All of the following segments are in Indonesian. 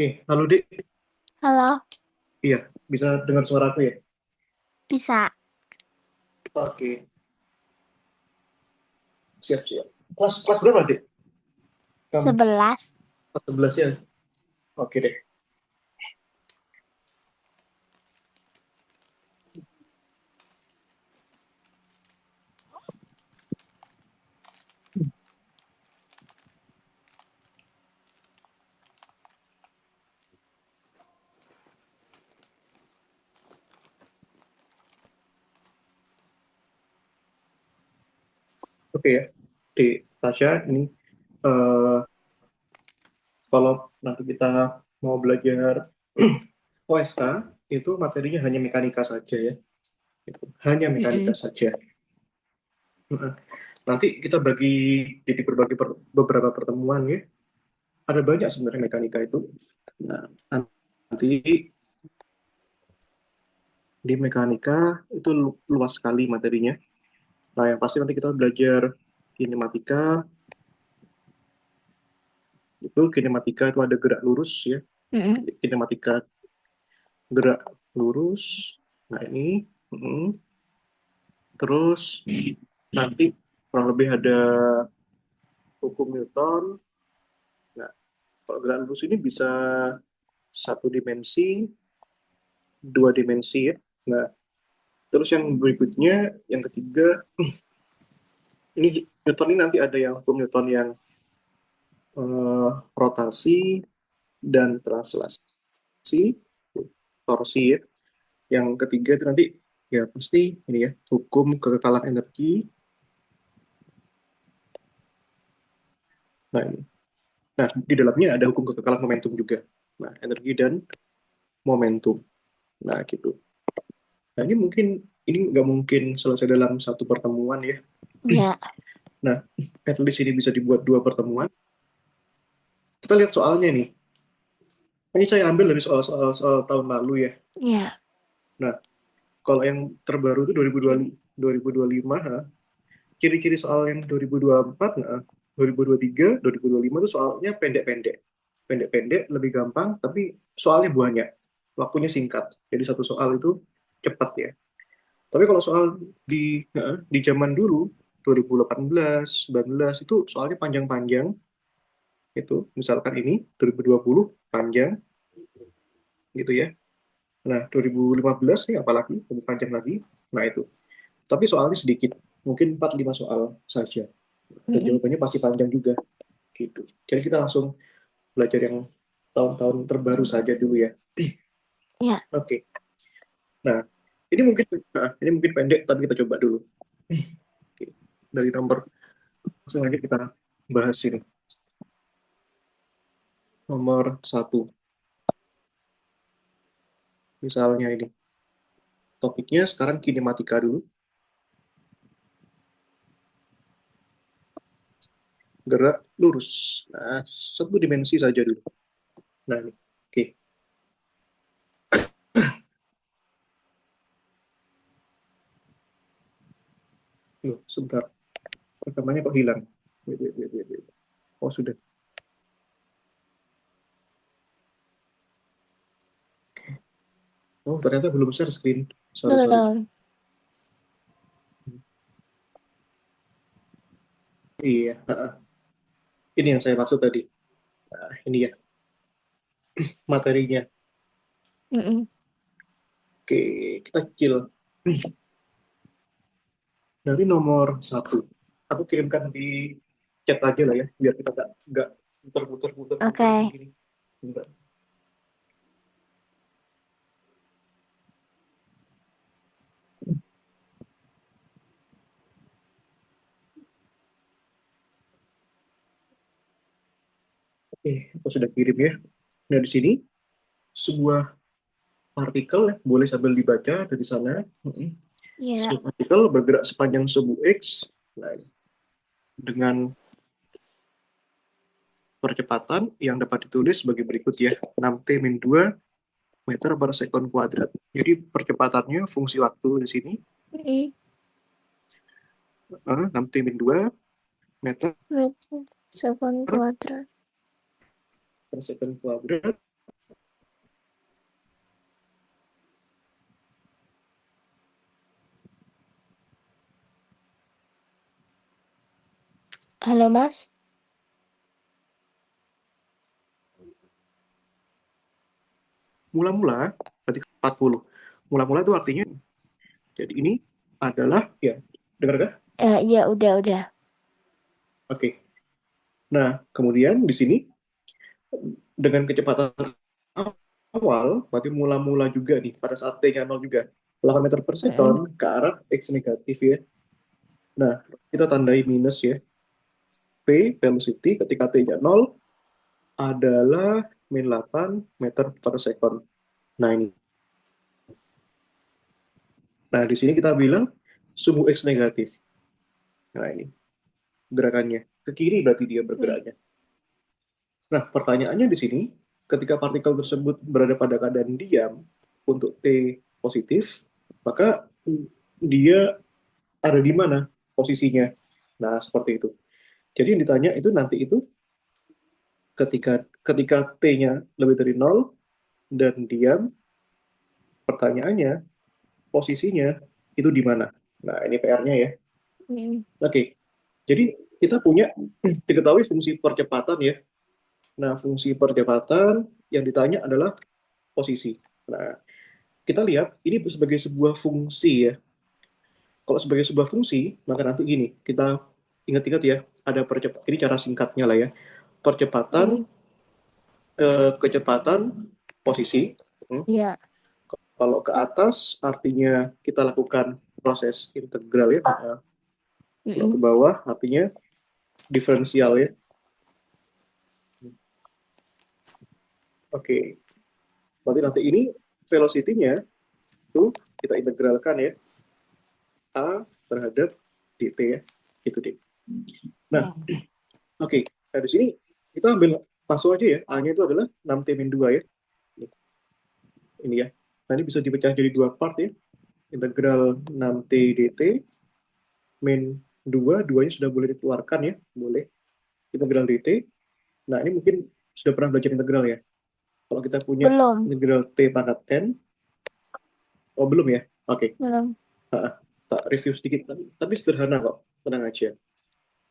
Oke, halo Dik. Halo, Iya, bisa dengar suara aku ya? bisa. Oke, siap siap. Kelas kelas berapa Dik? Kamu 11. kelas 11 ya? Oke deh. Oke ya, Dik Tasya ini eh, kalau nanti kita mau belajar OSK itu materinya hanya mekanika saja ya. Itu hanya mekanika Mm-mm. saja. Heeh. Nanti kita bagi jadi beberapa pertemuan ya. Ada banyak sebenarnya mekanika itu. Nah, nanti di mekanika itu luas sekali materinya. Nah, yang pasti nanti kita belajar kinematika, itu kinematika itu ada gerak lurus ya, Mm-mm. kinematika gerak lurus. Nah, ini, terus nanti kurang lebih ada hukum Newton. Nah, kalau gerak lurus ini bisa satu dimensi, dua dimensi ya. Nah, terus yang berikutnya, yang ketiga, ini Newton ini nanti ada yang hukum Newton yang rotasi dan translasi, torsi ya. Yang ketiga itu nanti ya pasti ini ya, hukum kekekalan energi. Nah, ini. Nah, di dalamnya ada hukum kekekalan momentum juga. Nah, energi dan momentum. Nah, gitu. Nah, ini mungkin ini nggak mungkin selesai dalam satu pertemuan ya. Ya, Nah, at least ini bisa dibuat dua pertemuan. Kita lihat soalnya nih. Ini saya ambil dari soal tahun lalu ya. ya. Nah, kalau yang terbaru itu 2025, ha, ciri-ciri soal yang 2024, nah, 2023, 2025 itu soalnya pendek-pendek. Pendek-pendek, lebih gampang, tapi soalnya banyak. Waktunya singkat. Jadi satu soal itu cepat ya. Tapi kalau soal di zaman dulu, 2018, 19, itu soalnya panjang-panjang. Itu misalkan ini 2020 panjang gitu ya. Nah, 2015 nih apalagi lebih panjang lagi. Nah, itu. Tapi soalnya sedikit, mungkin 4-5 soal saja. Dan Mm-mm. jawabannya pasti panjang juga gitu. Jadi kita langsung belajar yang tahun-tahun terbaru saja dulu ya. Ya. Oke. Nah, ini mungkin pendek tapi kita coba dulu. Oke. Dari nomor langsung aja kita bahas ini. Nomor satu, misalnya ini. Topiknya sekarang kinematika dulu. Gerak lurus. Nah, satu dimensi saja dulu. Nah, ini. Oke. Loh, sebentar. Rekamannya kok hilang? Wait, wait, wait, wait, wait. Oh, sudah. Oh, ternyata belum share screen. Sorry, sorry. Belum. Iya, ini yang saya maksud tadi. Nah, ini ya materinya. Mm-mm. Oke, kita kill dari nomor satu. Aku kirimkan di chat aja lah ya, biar kita nggak muter-muter Oke. begini. Bentar. Oke, aku sudah kirim ya. Nah, di sini sebuah partikel ya, boleh sambil dibaca dari sana. Ya. Sebuah partikel bergerak sepanjang subu X, nah, dengan percepatan yang dapat ditulis sebagai berikut ya, 6t-2 meter per sekon kuadrat. Jadi percepatannya fungsi waktu di sini Mm-mm. 6t-2 meter Meter sekon kuadrat. per sekon kuadrat. Halo, Mas? Mula-mula berarti 40. Mula-mula itu artinya, jadi ini adalah, ya, dengar kah? Iya, udah. Oke. Nah, kemudian di sini dengan kecepatan awal, berarti mula-mula juga nih, pada saat T-nya 0 juga, 8 meter per Mm-mm. second ke arah X negatif ya. Nah, kita tandai minus ya. P, velocity ketika T-nya 0 adalah min 8 meter per second. Nah, ini. Nah, di sini kita bilang suhu X negatif. Nah, ini gerakannya. Ke kiri berarti dia Mm. bergeraknya. Nah, pertanyaannya di sini, ketika partikel tersebut berada pada keadaan diam untuk T positif, maka dia ada di mana posisinya. Nah, seperti itu. Jadi yang ditanya itu nanti itu ketika ketika T-nya lebih dari 0 dan diam, pertanyaannya posisinya itu di mana. Nah, ini PR-nya ya. Mm. Oke. Jadi kita punya diketahui fungsi percepatan ya. Nah, fungsi percepatan yang ditanya adalah posisi. Nah, kita lihat ini sebagai sebuah fungsi ya. Kalau sebagai sebuah fungsi, maka nanti gini, kita ingat-ingat ya, ada percepatan, ini cara singkatnya lah ya. Percepatan, Mm. kecepatan, posisi. Hmm. Iya. Kalau ke atas artinya kita lakukan proses integral ya. Nah, kalau ke Mm-mm. bawah artinya diferensial ya. Oke, berarti nanti ini velocity-nya itu kita integralkan ya, A terhadap dt ya, gitu deh. Nah, Mm. oke, nah di sini kita ambil langsung aja ya, A-nya itu adalah 6T-2 ya. Ini ya. Nah, ini bisa dipecah jadi dua part ya. Integral 6T dt min 2, duanya sudah boleh dikeluarkan ya, boleh. Integral dt. Nah, ini mungkin sudah pernah belajar integral ya. Kalau kita punya Belum, integral T pangkat N, oh belum ya? Oke, belum. tak review sedikit. Tapi sederhana kok, tenang aja.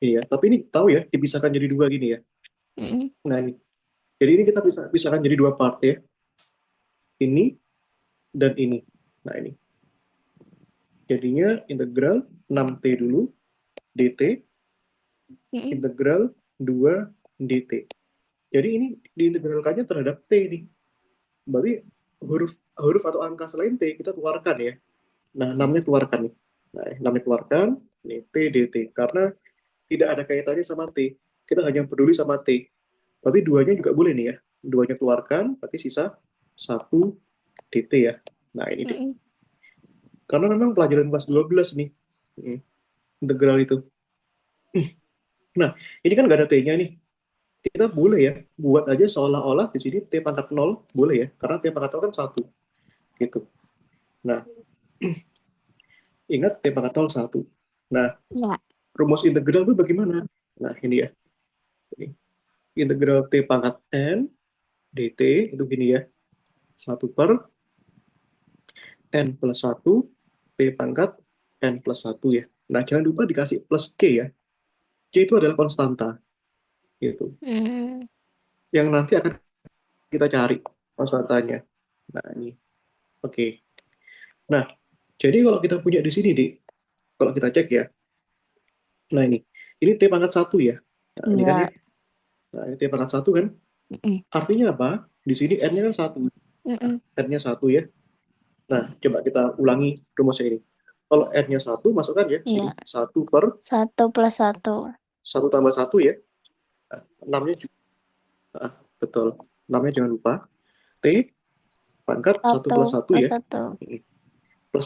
Iya, tapi ini tahu ya, dipisahkan jadi dua gini ya. Mm-mm. Nah, ini. Jadi ini kita bisa pisahkan jadi dua part ya. Ini dan ini. Nah, ini. Jadinya integral 6T dulu, dt, Mm-mm. integral 2 dt. Jadi ini diintegralkannya terhadap T nih. Berarti huruf huruf atau angka selain T kita keluarkan ya. Nah, 6-nya keluarkan nih. Nah, 6-nya keluarkan, ini T dt. Karena tidak ada kaitannya sama T. Kita hanya peduli sama T. Berarti duanya juga boleh nih ya. Duanya keluarkan, berarti sisa 1 dt ya. Nah, ini deh. Mm-mm. Karena memang pelajaran kelas 12 nih. Integral itu. Nah, ini kan nggak ada T-nya nih. Kita boleh ya, buat aja seolah-olah di sini T pangkat 0, boleh ya. Karena T pangkat 0 kan 1. Gitu. Nah, ingat T pangkat 0 1. Nah, Ya. rumus integral itu bagaimana? Nah, ini ya. Ini. Integral T pangkat N dt itu gini ya. 1 per N plus 1 T pangkat N plus 1 ya. Nah, jangan lupa dikasih plus K ya. K itu adalah konstanta. Gitu. Mm. Yang nanti akan kita cari konstantanya. Nah, ini. Oke. Nah, jadi kalau kita punya di sini, Dik, kalau kita cek ya, nah ini T pangkat 1 ya. Nah, ini kan ya, Iya. nah, ini T pangkat 1 kan, Mm-mm. artinya apa? Di sini N-nya kan 1. Nah, Mm-mm. N-nya 1 ya. Nah, coba kita ulangi rumusnya ini. Kalau N-nya 1, masukkan ya, sini. Iya. 1 plus 1. 1 tambah 1 ya. Nah, 6-nya juga, nah, betul. 6-nya jangan lupa. T pangkat 1 Satu plus 1 plus ya. satu. Plus,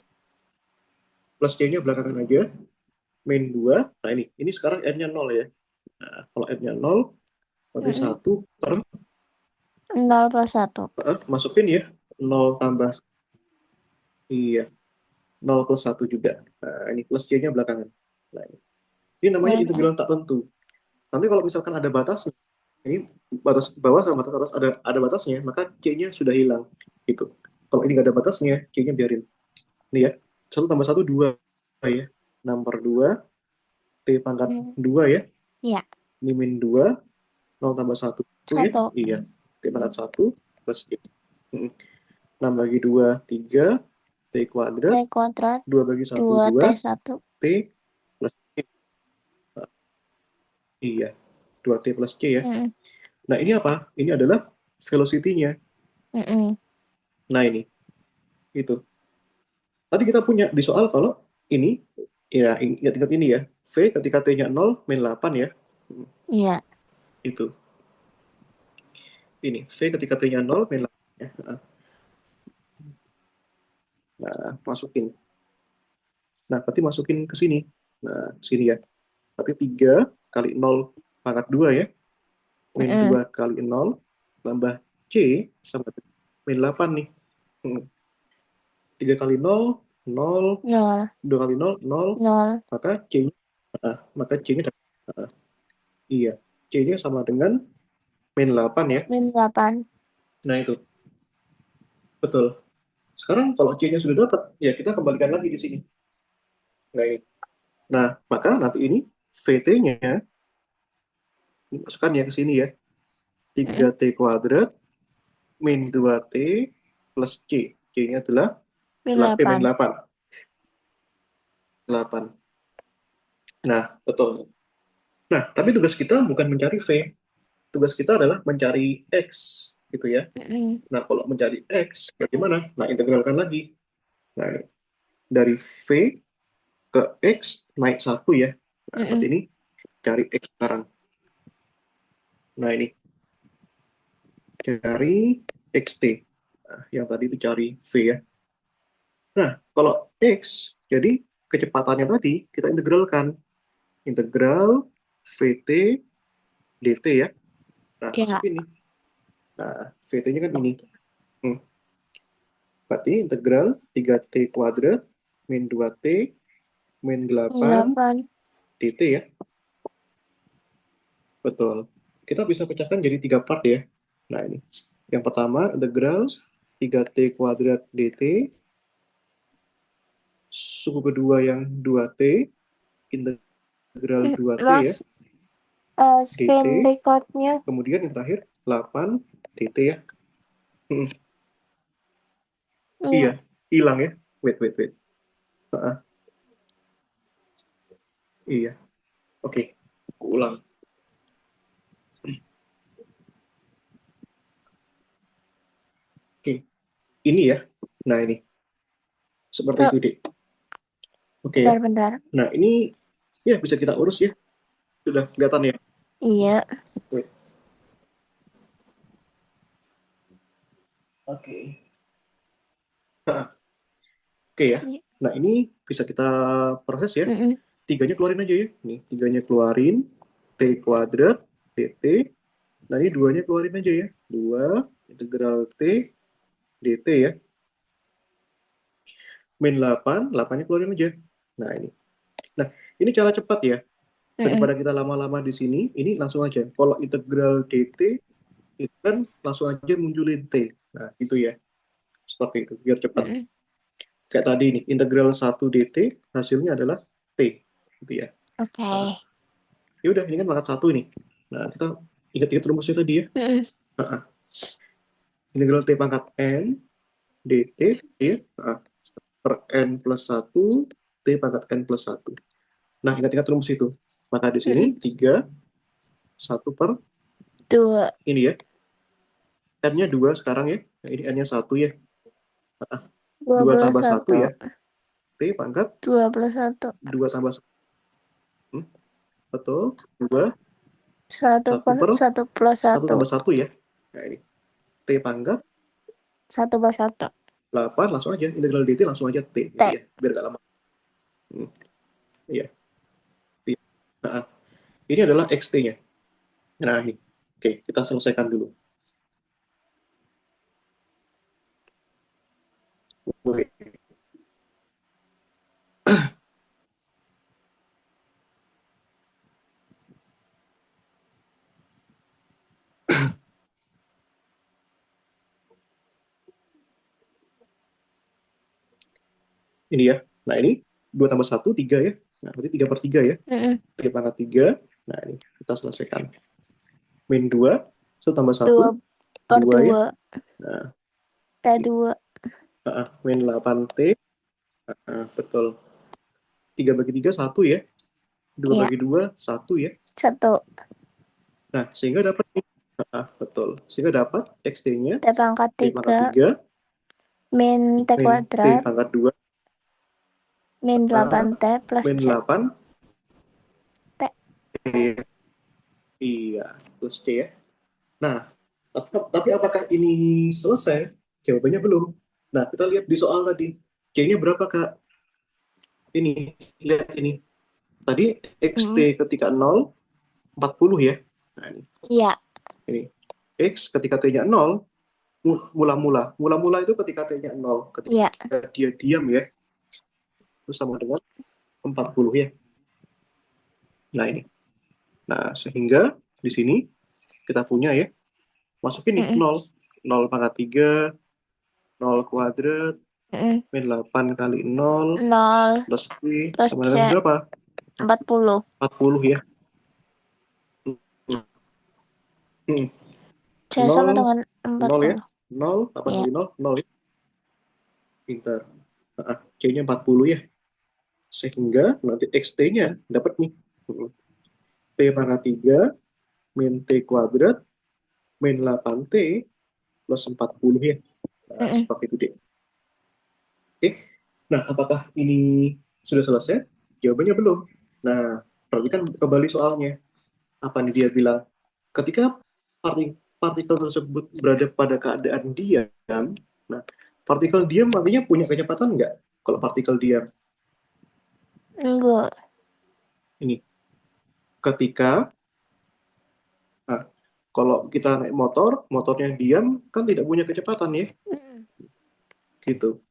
plus C-nya belakangan aja. Min 2. Nah, ini sekarang N-nya 0 ya. Nah, kalau N-nya 0, berarti Mm-mm. 1 per 0 plus 1. masukin ya 0 tambah iya 0 plus 1 juga. Nah, ini plus C-nya belakangan. Nah, ini namanya Mm-mm. integral tak tentu. Nanti kalau misalkan ada batas, ini batas bawah sama batas atas ada batasnya, maka C-nya sudah hilang. Gitu. Kalau ini nggak ada batasnya, C-nya biarin. Ini ya, 1 tambah 1 2 ya. 6 per 2, T pangkat Mm. 2 ya. Iya. Ini min 2, 0 tambah 1 ya? 1. Iya. T pangkat 1 plus J. 6 bagi 2, 3. T T kuadrat. kuadrat 2 bagi 1, 2 2. T1. T plus C. Nah, iya. 2T plus C ya. Nah, ini apa? Ini adalah velocity-nya. Nah, ini. Itu. Tadi kita punya di soal kalau ini, ya ingat-ingat ini ya. V ketika T-nya 0, min 8 ya. Iya. Itu. Ini. V ketika T-nya 0, min 8 ya. Nah, masukin. Nah, berarti masukin ke sini. Nah, sini ya. Berarti 3 kali 0 pangkat 2 ya. Min 2 kali 0 tambah C sama dengan min 8 nih. 3 kali 0, 0. 0. 2 kali 0, 0. 0. Maka C-nya, maka C-nya iya. C-nya sama dengan min 8 ya. Min 8. Nah, itu. Betul. Sekarang kalau C-nya sudah dapat, ya kita kembalikan lagi di sini. Nah, ini. Nah, maka nanti ini VT-nya masukkan ya ke sini ya. 3T kuadrat min 2T plus C. C-nya adalah Min min 8. 8. 8. Nah, betul. Nah, tapi tugas kita bukan mencari V. Tugas kita adalah mencari X. Gitu ya. Nah, kalau mencari X, bagaimana? Nah, integralkan lagi. Nah, dari V ke X naik 1 ya. Nah, berarti ini cari X sekarang. Nah, ini. Cari XT. Nah, yang tadi itu cari V ya. Nah, kalau X, jadi kecepatannya tadi kita integralkan. Integral VT dt ya. Nah, Ya. masuk ini. Nah, VT-nya kan ini. Berarti integral 3T kuadrat min 2T min 8 8. dt ya. Betul. Kita bisa pecahkan jadi 3 part ya. Nah, ini. Yang pertama, integral 3T kuadrat dt. Suku kedua yang 2T. Integral 2T ya. Mas, screen dt. recordnya. Kemudian yang terakhir, 8 dt ya. Iya, Iya. hilang ya. Wait. Iya. Oke, aku ulang. Oke, ini ya. Nah, ini. Seperti Oh, itu, Dek. Oke ya. bentar. Nah, ini ya bisa kita urus ya. Sudah kelihatan ya. Iya. Wait. Oke. Oke ya. Nah, ini bisa kita proses ya. Tiganya keluarin aja ya. Nih, tiganya keluarin. T kuadrat, dt. Nah, ini duanya keluarin aja ya. 2 integral T dt ya. Min 8, 8-nya keluarin aja. Nah, ini. Nah, ini cara cepat ya. Daripada kita lama-lama di sini, ini langsung aja. Kalau integral dt, itu kan langsung aja munculin T. Nah, gitu ya. Seperti itu, biar cepat. Kayak tadi nih, integral 1 dt, hasilnya adalah T. Gitu ya. Oke. Nah, ya udah, ini kan pangkat 1 nih. Nah, kita ingat-ingat rumusnya tadi ya. Integral T pangkat N, dt, ya. Per N plus 1, T pangkat N plus 1. Nah, ingat-ingat rumus itu. Maka di sini 3, 1 per 2. ini ya. N-nya 2 sekarang ya. Nah, ini N-nya 1 ya. 2 tambah 1 21. ya. T pangkat 21. 2 tambah 1. Betul. 2. 1 1 per per 1 plus 1 1. tambah 1 ya. Nah, ini. T pangkat 1 per 1. 8. Langsung aja. Integral dt langsung aja T. Gitu T. ya. Biar gak lama. Iya. Nah, ini adalah XT-nya. Nah, ini. Oke, kita selesaikan dulu. Oke. Ini ya. Nah, ini 2 tambah 1, 3 ya. Nah, berarti 3 per 3 ya. 3 pangkat 3. Nah, ini. Kita selesaikan. Min 2, 1 tambah 2 1, per 2 ya. 2. Nah, T2. min 8T. Betul. 3 bagi 3, 1 ya. 2 Iya. bagi 2, 1 ya. 1. Nah, sehingga dapat betul. Sehingga dapat X-T-nya T pangkat T pangkat 3 3 min T min T kuadrat pangkat 2 min 8T plus min C. 8 T. Iya, plus C ya. Nah, tapi apakah ini selesai? Jawabannya belum. Nah, kita lihat di soal tadi. C-nya berapa, Kak? Ini, lihat ini. Tadi XT ketika 0, 40 ya. Nah, ini. Iya. Ini. X ketika T-nya 0, mula-mula. Mula-mula itu ketika T-nya 0. Ketika dia diam ya. Itu sama dengan 40 ya. Nah, ini. Nah, sehingga di sini kita punya ya. Masukin nih 0. 0 pangkat 3, 0 kuadrat, min 8 kali 0, 0 plus Q, plus sama C. dengan berapa? 40. 40 ya. C sama 0, dengan 0 ya. 40. 0, 8 Iya. kali 0, 0 ya. Pintar. C-nya 40 ya. Sehingga nanti XT-nya dapat nih. T pangkat 3, min T kuadrat, min 8T, plus 40 ya. Nah, seperti itu deh. Oke. Nah, apakah ini sudah selesai? Jawabannya belum. Nah, perhatikan kembali soalnya. Apa nih dia bilang? Ketika partikel tersebut berada pada keadaan diam, nah, partikel diam artinya punya kecepatan nggak? Kalau partikel diam, Enggak. ini ketika, nah, kalau kita naik motor, motornya diam, kan tidak punya kecepatan ya, gitu.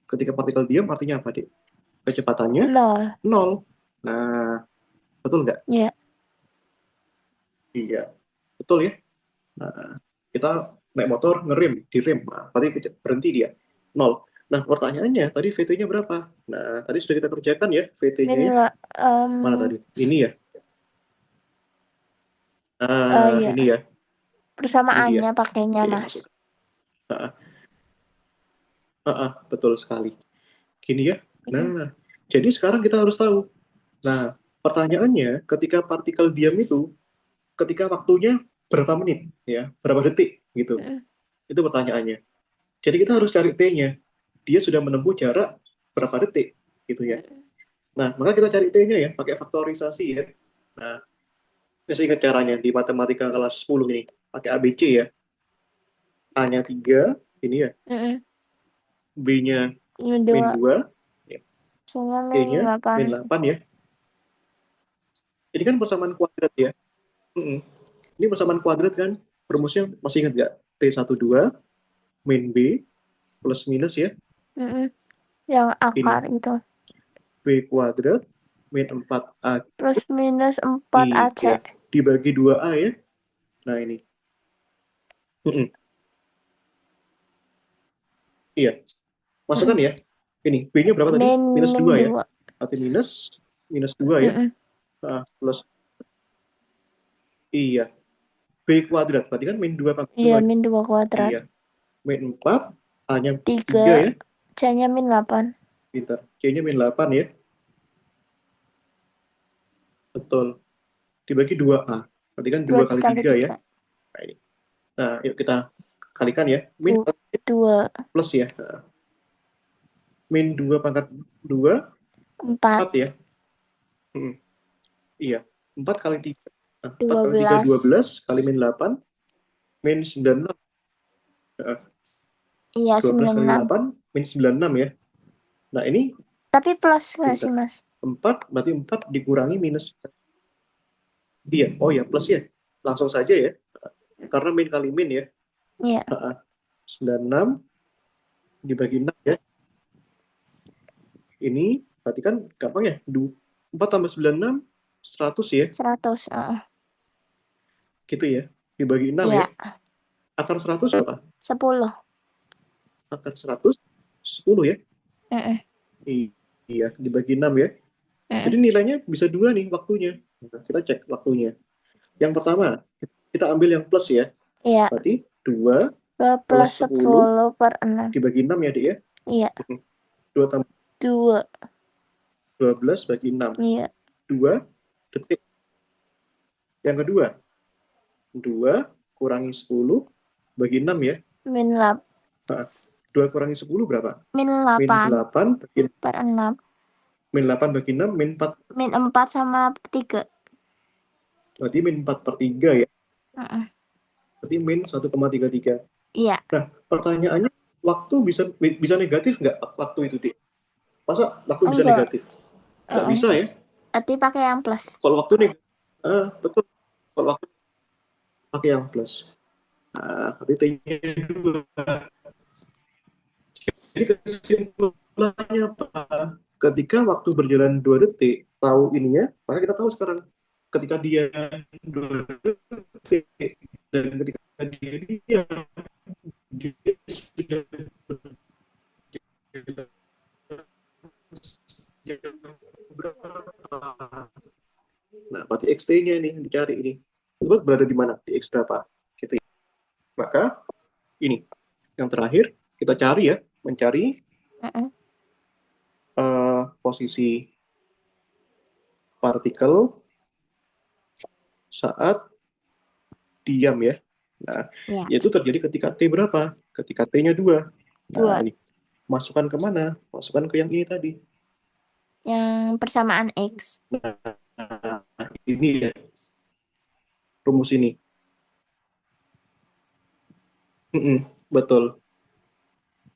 Ketika partikel diam artinya apa, Dik? Kecepatannya 0. 0. Nah, betul nggak? Iya. Iya, betul ya. Nah, kita naik motor, ngerem, direm, nah, berarti berhenti dia, 0. Nah, pertanyaannya, tadi VT-nya berapa? Nah, tadi sudah kita kerjakan ya, VT-nya ya. Mana tadi? Ini ya. Iya. Ini ya. Ini dia. Persamaannya pakainya, Oke, Mas. masuk. Betul sekali. Gini ya. Nah, jadi sekarang kita harus tahu. Nah, pertanyaannya, ketika partikel diam itu, ketika waktunya berapa menit, ya, berapa detik, gitu. Itu pertanyaannya. Jadi kita harus cari T-nya. Dia sudah menempuh jarak berapa detik, gitu ya. Nah, maka kita cari T-nya ya, pakai faktorisasi ya. Nah, saya ingat caranya di matematika kelas 10 ini, pakai ABC ya. A-nya 3, ini ya. B-nya Min min 2. 2, ya. Sama min E-nya 8. min 8 ya. Ini kan persamaan kuadrat ya. Ini persamaan kuadrat kan, rumusnya masih ingat nggak? T12 min B plus minus ya. Yang akar Ini itu. B kuadrat min 4A Plus minus 4 AC. iya, dibagi 2A ya. Nah ini. Iya, masukkan ya. Ini B-nya berapa tadi? Minus 2 ya. 2. Berarti minus 2 ya. Plus, iya. B kuadrat, berarti kan min 2 pangkat 2. Iya, min 2 kuadrat. Iya. Min 4, A-nya 3 3. ya. C-nya min 8. Pintar. C-nya min 8 ya. Betul. Dibagi 2A. Berarti kan 2 kali 3 ya. Nah, ini. Nah, yuk kita kalikan ya. Min 2. plus ya. Min 2 pangkat 2, 4 ya. Iya. 4 kali 3. Nah, 4 kali 3, 12. Kali min 8, min 96. Iya, 12 kali 96. 8, min 96 ya. Nah, ini. Tapi plus nggak sih, Mas? 4, berarti 4 dikurangi minus. Iya, oh ya, plus ya. Langsung saja ya. Karena min kali min ya. Iya. 96 dibagi 6 ya. Ini berarti kan gampang ya. 4 tambah 96, 100 ya. 100. Gitu ya. Dibagi 6 ya. Akar 100 apa? 10. Akar 100, 10 ya. Iya, dibagi 6 ya. Jadi nilainya bisa 2 nih waktunya. Nah, kita cek waktunya. Yang pertama, kita ambil yang plus ya. Iya. Berarti 2 2 plus plus 10 10 per 6. dibagi 6 ya, Dik ya? Iya. 2 tambah 2. 12 bagi 6. Iya. 2 detik. Yang kedua, 2 kurangi 10 bagi 6 ya. Min 8. Nah, 2 kurangi 10 berapa? Min Min 8 8 bagi per 6. min 8 bagi 6, min 4. Min 4 sama 3. Berarti min 4 per 3 ya. Berarti min 1,33. Iya. Nah, pertanyaannya, waktu bisa negatif nggak waktu itu, Dik? Masa waktu bisa Enggak. negatif? Nggak bisa ya? Berarti pakai yang plus. Kalau waktu negatif, betul. Kalau waktu pakai yang plus. Nah, berarti T-nya 2. Jadi kesimpulannya apa? Ketika waktu berjalan 2 detik, tahu ininya, maka kita tahu sekarang ketika dia 2 detik dan ketika dia diam, dia sudah berapa. Nah, berarti XT-nya ini yang dicari ini. Itu berada di mana? Di X berapa? Gitu ya. Maka ini yang terakhir kita cari ya, mencari posisi partikel saat diam ya. Nah, yaitu terjadi ketika T berapa? Ketika T-nya 2. Nah, ini masukkan kemana? Masukkan ke yang ini tadi. Yang persamaan X. Nah, ini ya. Rumus ini. Betul.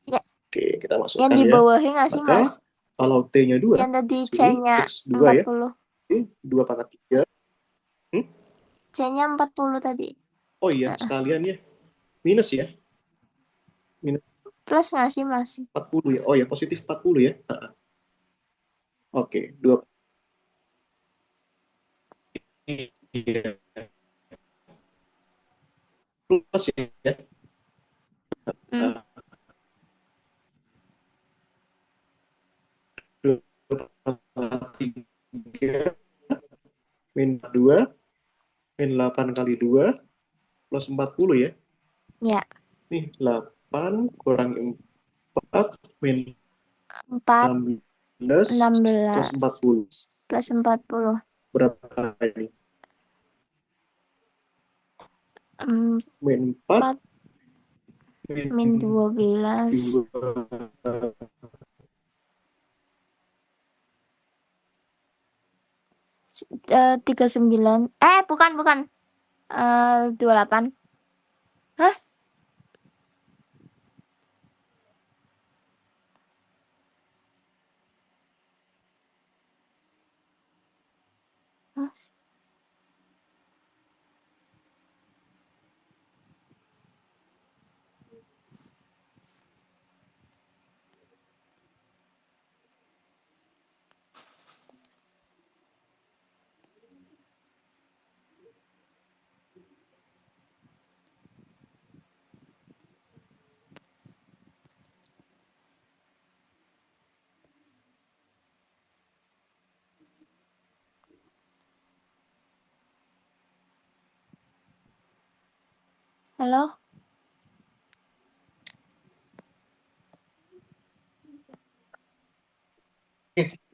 Ya. Oke, kita masukkan yang di ya. bawahnya nggak sih, Maka, Mas? kalau T-nya 2, yang tadi sini C-nya X2 ya. 2 pangkat 3. C-nya 40 tadi. Oh iya, sekalian ya. Minus ya. Minus plus nggak sih, Mas? 40 ya. Oh ya, positif 40 ya. Oke, 2. Iya. Plus ya. Min 2, min 8 kali 2, plus 40 ya? Ya. Nih, 8 kurang 4, min 4, 16, plus 40. Berapa ini? Min 4, min 12. 39. Bukan. 28. Hah? Halo?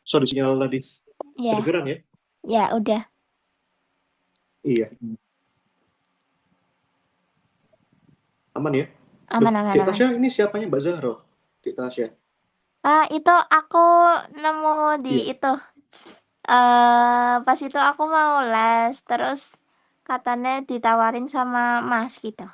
Sorry, sinyal tadi. Ya. Kedengeran ya? Ya, udah. Iya. Aman ya? Aman. Dik Tasya, ini siapanya Mbak Zahro? Dik Tasya. Itu aku nemu di itu. Pas itu aku mau les, terus katanya ditawarin sama Mas gitu.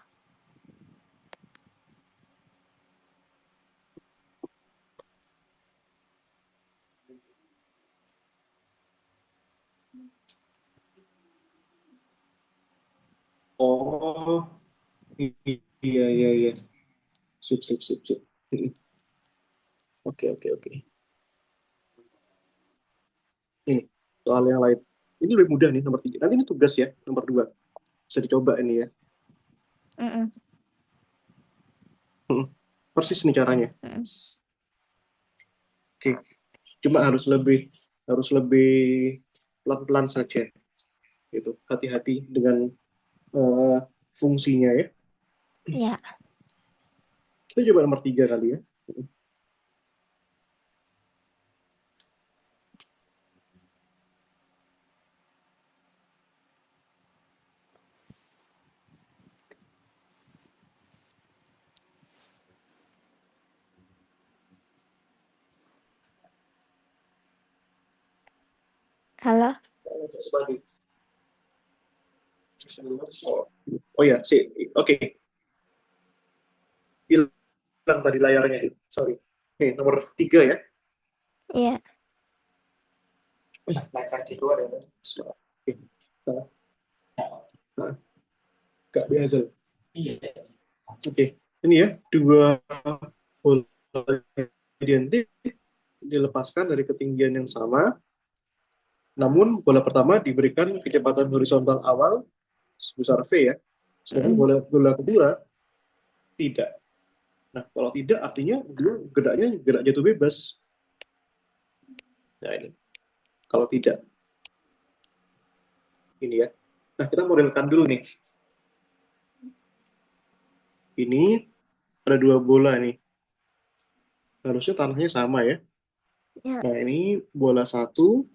Oh, iya. Sip. Oke. Ini soal yang lain. Ini lebih mudah nih, nomor 3. Nanti ini tugas ya, nomor 2. Bisa dicoba ini ya. Persis nih caranya. Oke. Cuma harus lebih pelan-pelan saja. Gitu. Hati-hati dengan fungsinya ya. Ya. Kita coba nomor 3 kali ya. Halo? Oh ya, sih. Oke. Hilang tadi layarnya. Sorry. Oke, nomor 3 ya. Iya. Lancar di luar ya. Oke. Salah. Nah, nggak biasa. Oke. Ini ya, dua bola identik dilepaskan dari ketinggian yang sama, namun bola pertama diberikan kecepatan horizontal awal sebesar V ya, sedangkan Mm. bola kedua tidak. Nah, kalau tidak artinya dia geraknya gerak jatuh bebas. Nah, ini. Kalau tidak, ini ya. Nah, kita modelkan dulu nih. Ini ada dua bola nih. Harusnya tanahnya sama ya. Ya. Nah, ini bola satu,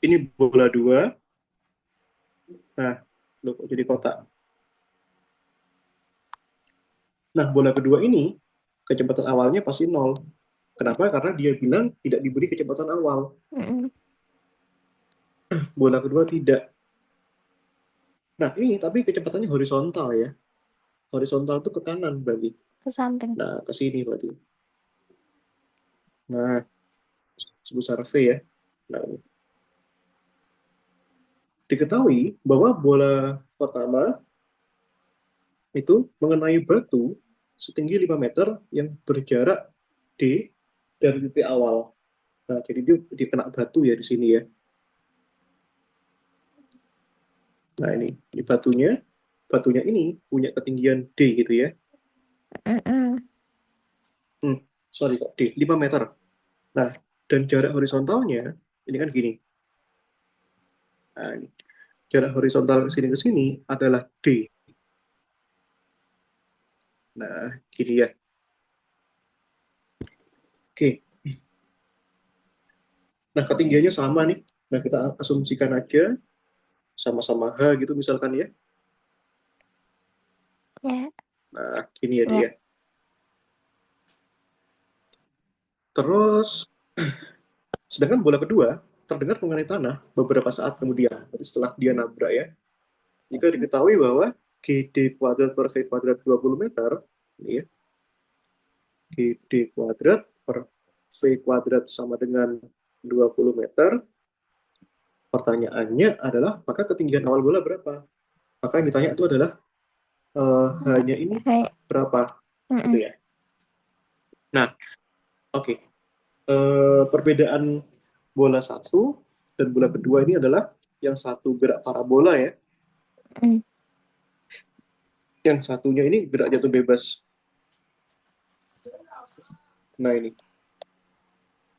ini bola dua. Nah, loh, kok jadi kotak. Nah, bola kedua ini kecepatan awalnya pasti nol. Kenapa? Karena dia bilang tidak diberi kecepatan awal. Mm. Bola kedua tidak. Nah, ini tapi kecepatannya horizontal ya. Horizontal itu ke kanan berarti. Ke samping. Nah, ke sini berarti. Nah, sebesar V ya. Nah, diketahui bahwa bola pertama itu mengenai batu setinggi 5 meter yang berjarak D dari titik awal. Nah, jadi dia dikena batu ya di sini ya. Nah, ini batunya. Batunya ini punya ketinggian D gitu ya. Mm-mm. Hmm, sorry kok, D, 5 meter. Nah, dan jarak horizontalnya, ini kan gini. Nah, ini. Jarak horizontal ke sini adalah D. Nah, gini ya. Oke. Nah, ketinggiannya sama nih. Nah, kita asumsikan aja sama-sama H gitu misalkan ya. Ya. Nah, gini ya Ya. dia. Terus, sedangkan bola kedua terdengar mengenai tanah beberapa saat kemudian. Berarti setelah dia nabrak ya. Jika diketahui bahwa GD kuadrat per V kuadrat 20 meter, ini ya, GD kuadrat per V kuadrat sama dengan 20 meter, pertanyaannya adalah, maka ketinggian awal bola berapa? Maka yang ditanya itu adalah hanya ini Hai. berapa? Gitu Mm-mm. ya. Nah, oke. Perbedaan bola satu dan bola kedua ini adalah yang satu gerak parabola ya, Mm. yang satunya ini gerak jatuh bebas. Nah ini,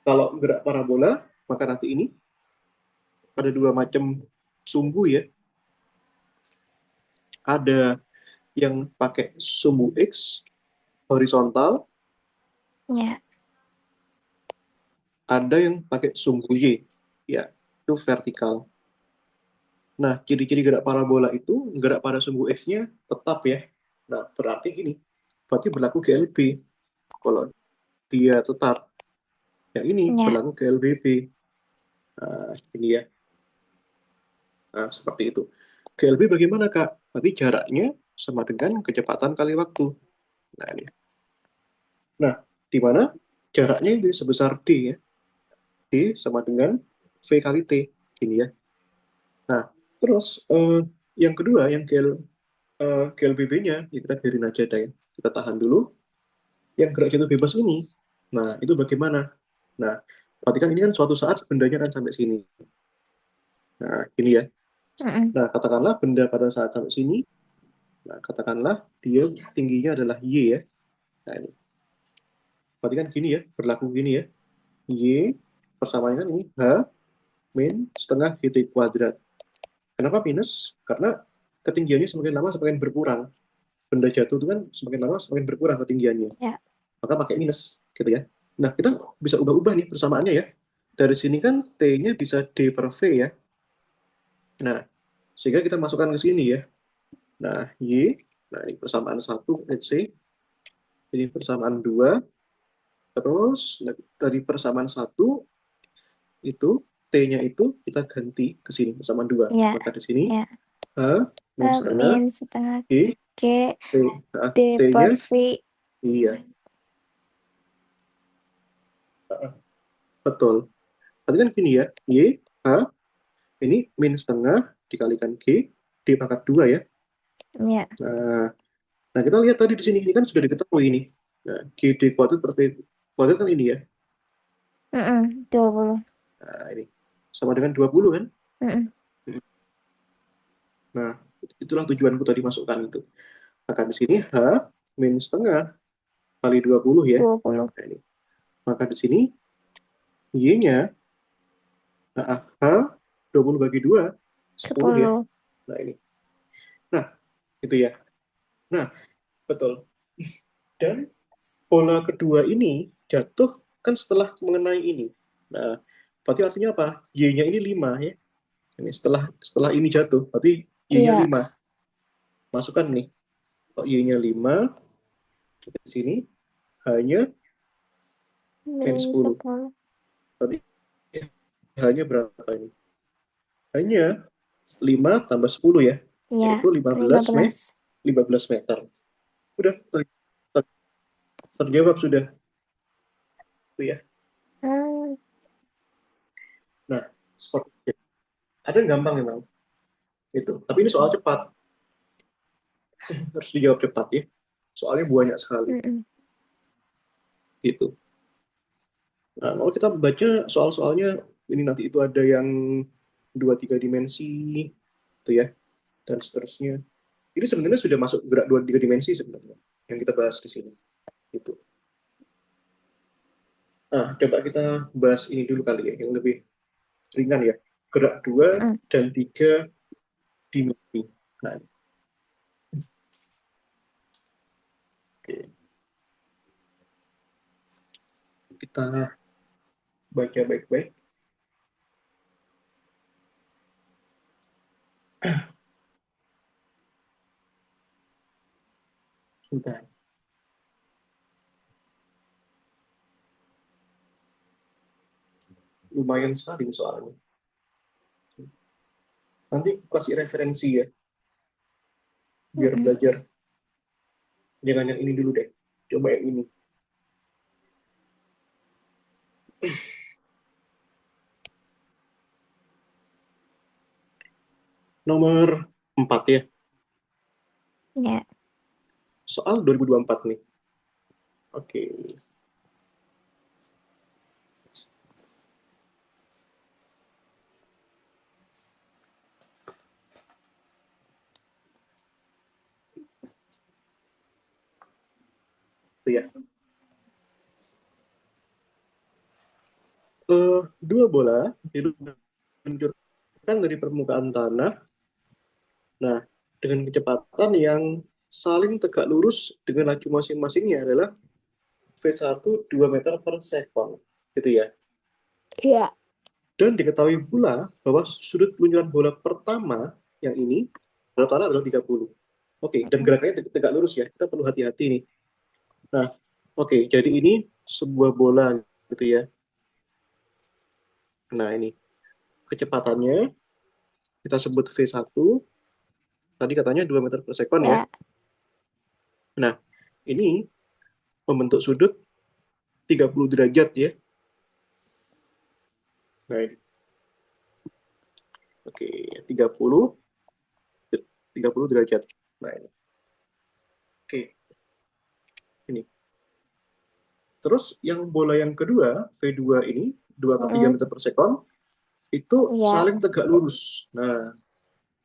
kalau gerak parabola, maka nanti ini ada dua macam sumbu ya. Ada yang pakai sumbu X horizontal, Ya. ada yang pakai sumbu Y, ya itu vertikal. Nah, ciri-ciri gerak parabola itu gerak pada sumbu X-nya tetap ya. Nah, berarti gini, berarti berlaku GLB. Kalau dia tetap, yang ini Ya. berlaku GLBB. Nah, ini ya. Nah, seperti itu. GLB bagaimana, Kak? Berarti jaraknya sama dengan kecepatan kali waktu. Nah, ini. Nah, di mana jaraknya itu sebesar D ya. D sama dengan V kali T. Ini ya. Nah, terus yang kedua, yang GLBB-nya, ya kita biarin aja deh. Ya. Kita tahan dulu. Yang gerak jatuh bebas ini, nah itu bagaimana? Nah, berarti kan ini kan suatu saat bendanya akan sampai sini. Nah, ini ya. Mm-mm. Nah, katakanlah benda pada saat sampai sini, nah katakanlah dia tingginya adalah Y ya. Nah, ini. Berarti kan gini ya, berlaku gini ya. Y persamaannya kan ini H min setengah GT kuadrat. Kenapa minus? Karena ketinggiannya semakin lama semakin berkurang. Benda jatuh itu kan semakin lama semakin berkurang ketinggiannya. Ya. Maka pakai minus, gitu ya. Nah, kita bisa ubah-ubah nih persamaannya ya. Dari sini kan T-nya bisa D per V ya. Nah, sehingga kita masukkan ke sini ya. Nah, Y, nah ini persamaan 1, let's say. Ini persamaan 2. Terus dari persamaan 1, itu T-nya itu kita ganti ke sini persamaan 2. Ya. Maka di sini Ya. H min setengah Min setengah G G T. Nah, D per T-nya V. iya, betul. Berarti kan gini ya, Y, H, ini min setengah dikalikan G, D pangkat 2 ya. Ya. Nah, kita lihat tadi di sini, ini kan sudah diketahui ini. Nah, G, D kuadrat per V kuadrat kan ini ya. 20. Nah, ini sama dengan 20 kan. Nah, itulah tujuanku tadi masukkan itu. Maka di sini H min setengah kali 20 ya. 20. Nah, ini. Maka di sini Y-nya H 20 bagi 2, 10 ya. 10. Nah, ini. Nah, itu ya. Nah, betul. Dan bola kedua ini jatuh kan setelah mengenai ini. Nah, berarti artinya apa? Y-nya ini 5 ya. Ini setelah ini jatuh, berarti Y-nya Iya. 5. Masukkan nih. Kalau Y-nya 5, di sini H-nya min Min 10. 10. Berarti H-nya berapa ini? Hanya 5 tambah 10 ya, Iya. yaitu 15 15. meter. Udah terjawab sudah. Itu ya. Nah, seperti itu. Ada yang gampang memang. Itu. Tapi ini soal cepat. Harus dijawab cepat ya. Soalnya banyak sekali. Gitu. Nah, kalau kita baca soal-soalnya, ini nanti itu ada yang 2-3 dimensi, itu ya, dan seterusnya. Ini sebenarnya sudah masuk gerak 2-3 dimensi sebenarnya, yang kita bahas di sini. Itu. Nah, coba kita bahas ini dulu kali ya, yang lebih ringan ya. Gerak 2 dan 3 dimensi. Nah, kita baca baik-baik. Sudah. Lumayan sekali soalnya. Nanti kasih referensi ya, biar belajar. Jangan yang ini dulu deh. Coba yang ini. Nomor 4 ya. Ya. Soal 2024 nih. Oke. Itu ya. Dua bola diluncurkan dari permukaan tanah. Nah, dengan kecepatan yang saling tegak lurus dengan laju masing-masingnya adalah V1 2 meter per second. Gitu ya. Iya. Dan diketahui pula bahwa sudut peluncuran bola pertama yang ini bola tanah adalah 30. Oke, dan gerakannya tegak lurus ya. Kita perlu hati-hati nih. Nah, oke, jadi ini sebuah bola gitu ya. Nah, ini kecepatannya kita sebut V1. Tadi katanya 2 meter per second ya. Nah, ini membentuk sudut 30 derajat ya. Nah, ini. Oke, 30 derajat. Nah, ini. Oke. Ini. Terus yang bola yang kedua, V2 ini 2 kali 3 meter per second itu saling tegak lurus. Nah,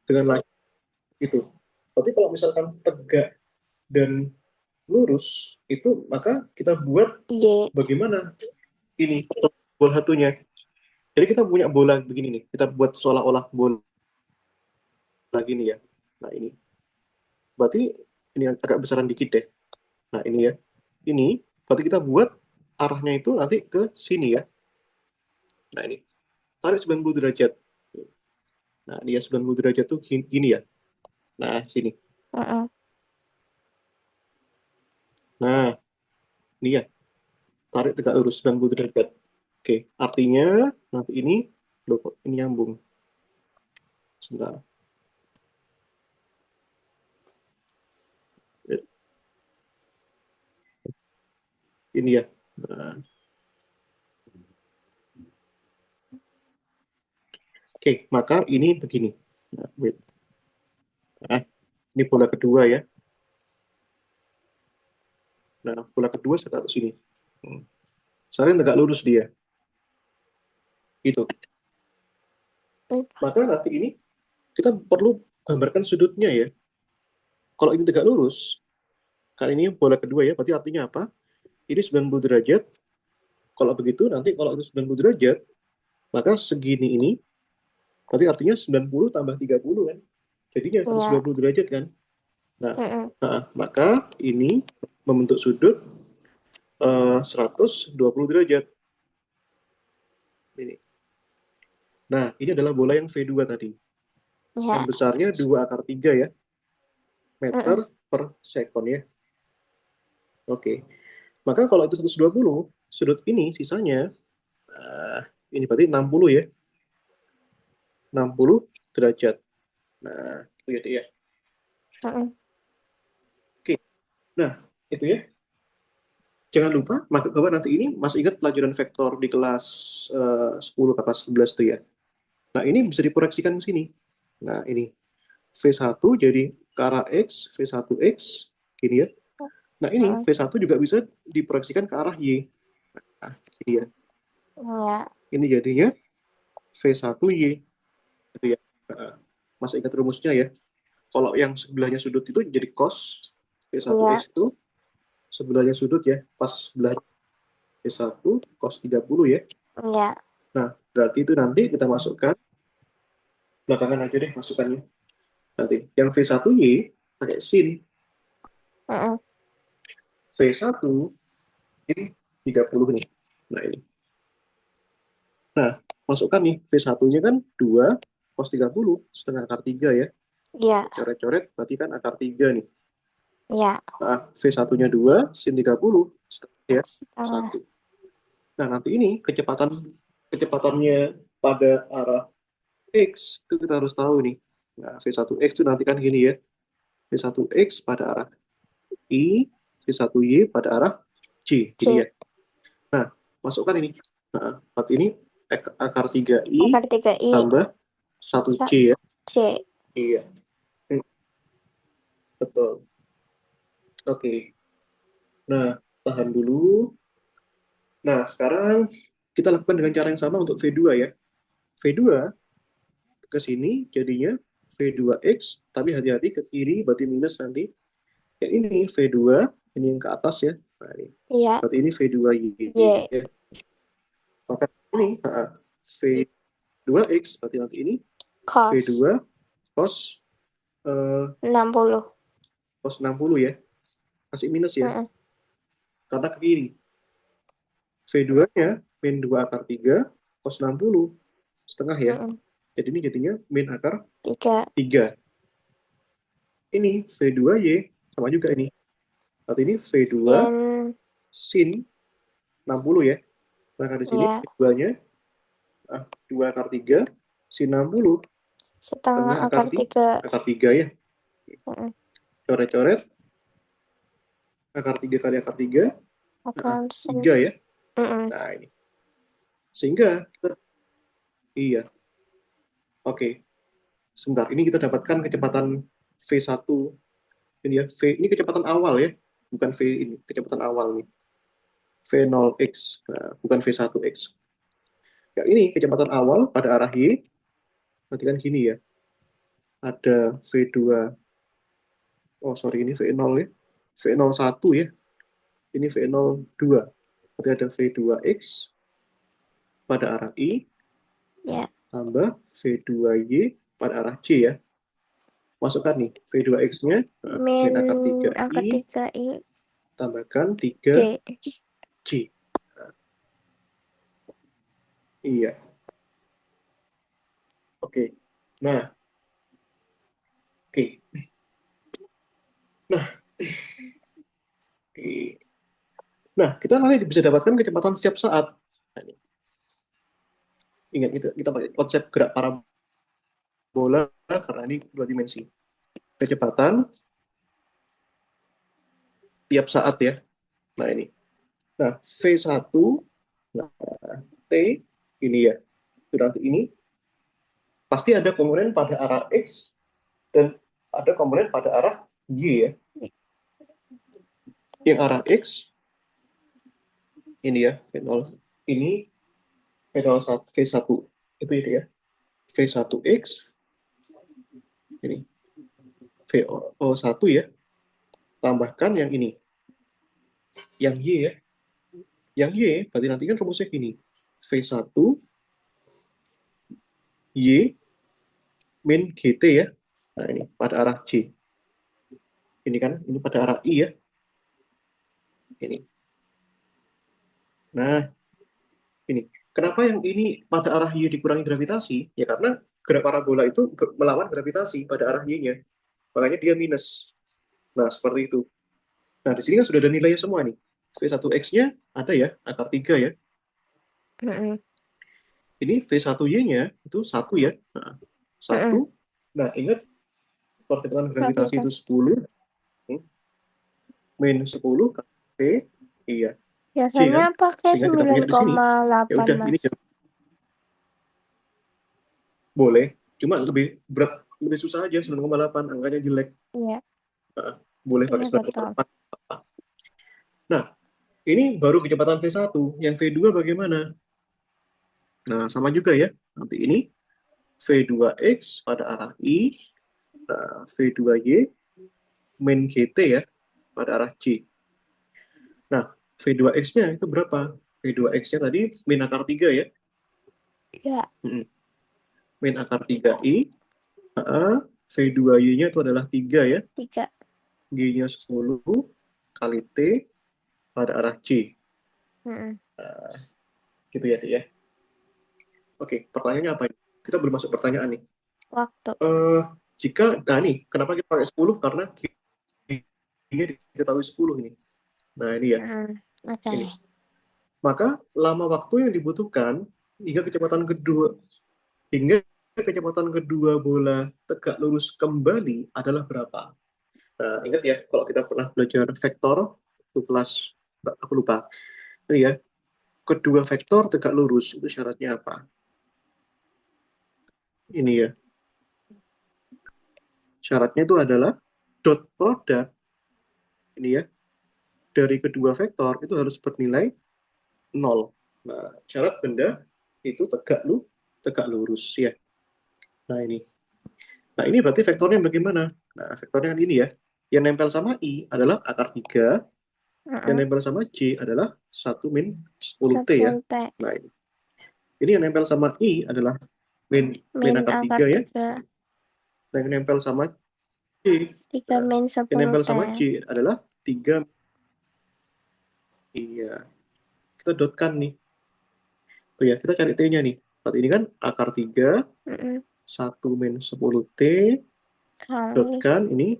dengan lagi itu. Berarti kalau misalkan tegak dan lurus itu maka kita buat bagaimana ini bola satunya. Jadi kita punya bola begini nih, kita buat seolah-olah bola gini ya. Nah ini, berarti ini agak besaran dikit deh. Nah ini ya, ini berarti kita buat arahnya itu nanti ke sini ya. Nah ini, tarik 90 derajat. Nah dia 90 derajat tuh gini ya. Nah sini. Mm-mm. Nah ini ya, tarik tegak lurus 90 derajat. Oke, artinya nanti ini, loh kok ini nyambung. Sebentar. Ini ya. Nah, oke, maka ini begini. Nah, wait. Nah, ini bola kedua ya. Nah, bola kedua saya taruh sini. Hmm. Saya tegak lurus dia. Gitu. Mm. Maka nanti ini kita perlu gambarkan sudutnya ya. Kalau ini tegak lurus, kali ini bola kedua ya, berarti artinya apa? Ini 90 derajat. Kalau begitu, nanti kalau itu 90 derajat, maka segini ini, berarti artinya 90 tambah 30 kan? Jadinya Iya. 190 derajat kan? Nah, Mm-mm. maka ini membentuk sudut 120 derajat. Ini. Nah, ini adalah bola yang V2 tadi. Yang Iya. besarnya 2 akar 3 ya, meter Mm-mm. per sekon ya. Oke. Maka kalau itu 120, sudut ini sisanya, uh, ini berarti 60 ya, 60 derajat. Nah, itu ya, Dek, ya. Mm-mm. Oke. Nah, itu ya. Jangan lupa, Bapak nanti ini masih ingat pelajaran vektor di kelas 10 ke kelas 11 tuh ya. Nah, ini bisa diproyeksikan ke sini. Nah, ini V1 jadi ke arah X, V1X, gini ya. Nah, ini Mm-mm. V1 juga bisa diproyeksikan ke arah Y. Nah, gini ya. Iya. Ini jadinya V1Y. Gitu ya. Nah, masih ingat rumusnya ya. Kalau yang sebelahnya sudut itu jadi cos Iya. V1X itu sebelahnya sudut ya. Pas sebelah V1 cos 30 ya. Iya. Nah, berarti itu nanti kita masukkan, belakangan aja deh masukannya. Nanti yang V1Y pakai sin Mm-mm. V1 sin 30 nih. Nah, ini. Nah, masukkan nih V1-nya kan 2 cos 30 setengah akar 3 ya. Iya. Coret-coret berarti kan akar 3 nih. Iya. Nah, V1-nya 2 sin 30 setengah ya Setengah. 1. Nah, nanti ini kecepatannya pada arah X itu kita harus tahu nih. Nah, V1X itu nanti kan gini ya. V1X pada arah I, V1Y pada arah J. Gini C. ya. Nah, masukkan ini. Nah, berarti ini akar 3I Akar 3i. tambah 1J ya. C. Iya, betul. Oke. Nah, tahan dulu. Nah, sekarang kita lakukan dengan cara yang sama untuk V2 ya. V2 ke sini jadinya V2X, tapi hati-hati ke kiri berarti minus nanti. Yang ini V2, ini yang ke atas ya. Nah, ini. Iya. Berarti ini V2Y Y. ya. Maka ini V2X, berarti nanti ini Cos. V2 cos 60. cos 60 ya. Kasih minus ya, Mm-mm. karena ke kiri. V2-nya min 2 akar 3 cos 60 setengah ya. Mm-mm. Jadi ini jadinya min akar 3. 3. Ini V2Y sama juga ini. Berarti ini V2 Sin. sin 60 ya. Maka di sini Iya. V2-nya 2 akar 3 sin 60 Setengah setengah akar 3. akar 3 ya. Mm-mm. Coret-coret akar 3 kali akar 3 Akar sin. 3 ya. Mm-mm. Nah, ini. Sehingga iya. Oke. Sebentar, ini kita dapatkan kecepatan V1 ini ya. Ini kecepatan awal ya. Bukan V ini, kecepatan awal nih. V0X, nah, bukan V1X. Ya, ini kecepatan awal pada arah Y. Nanti kan gini ya. Ada V2, oh sorry ini V0 ya. V01 ya. Ini V02. Berarti ada V2X pada arah Y. Ya. tambah V2Y pada arah C ya. Masukkan nih V2X-nya, min Min akar akar 3I, 3I tambahkan 3C. G. Nah, iya, oke. Nah, oke. Nah, oke. Nah, kita nanti bisa dapatkan kecepatan setiap saat. Nah, ini. Ingat, kita pakai konsep gerak parabola karena ini dua dimensi. Kecepatan tiap saat ya. Nah, ini. Nah, V1, nah, T, ini ya. Berarti ini pasti ada komponen pada arah X dan ada komponen pada arah Y ya. Yang arah X, ini ya, V0. Ini V01, V1. Itu ya. V1X, ini VO1 ya. Tambahkan yang ini. Yang Y ya. Yang Y, berarti nanti kan rumusnya gini. V1 Y min GT ya. Nah ini pada arah C. Ini kan, ini pada arah I ya. Ini. Nah, ini. Kenapa yang ini pada arah Y dikurangi gravitasi? Ya karena gerak parabola itu melawan gravitasi pada arah Y-nya. Makanya dia minus. Nah, seperti itu. Nah, di sini kan sudah ada nilainya semua nih. V1X-nya ada ya, akar 3 ya. Ini V1Y-nya itu 1 ya. Nah, 1. Nah, ingat percepatan gravitasi itu 10. Min 10 kali T. Iya. G kan? Biasanya pakai Sehingga kita punya di sini. Ya 9,8 udah, ini Mas. boleh. Cuma lebih berat, lebih susah aja 9,8. Angkanya jelek. Iya, Nah, boleh pakai iya betul. 9,8. Nah, ini baru kecepatan V1. Yang V2 bagaimana? Nah, sama juga ya. Nanti ini V2X pada arah I, nah, V2Y min GT ya pada arah C. Nah, V2X-nya itu berapa? V2X-nya tadi min akar 3 ya. Ya, Min akar 3I, V2Y-nya itu adalah 3 ya. 3. G-nya 10 kali T pada arah C. Nah, gitu ya, Dik ya. Oke, pertanyaannya apa? Kita belum masuk pertanyaan nih. Waktu. Nah nih, kenapa kita pakai 10? Karena G-nya diketahui 10 ini. Nah, ini ya. Oke. Ini. Maka lama waktu yang dibutuhkan hingga kecepatan kedua bola tegak lurus kembali adalah berapa? Nah, ingat ya, kalau kita pernah belajar vektor, itu kelas, aku lupa. Itu ya, kedua vektor tegak lurus, itu syaratnya apa? Ini ya, syaratnya itu adalah dot product, ini ya, dari kedua vektor itu harus bernilai 0. Nah, syarat benda itu tegak lurus ya. Nah, ini. Nah, ini berarti vektornya bagaimana? Nah, vektornya kan ini ya. Yang nempel sama I adalah akar 3, yang nempel sama J adalah 1 min 10T ya. 10 T. Nah, ini yang nempel sama I adalah min akar akar 3 ya. 3. Dan yang nempel sama J, 3 min yang 10 nempel T. sama J adalah 3. Iya. Kita dotkan nih. Tuh ya, kita cari T-nya nih. Saat ini kan akar 3, 1 min 10T, Kali. dotkan ini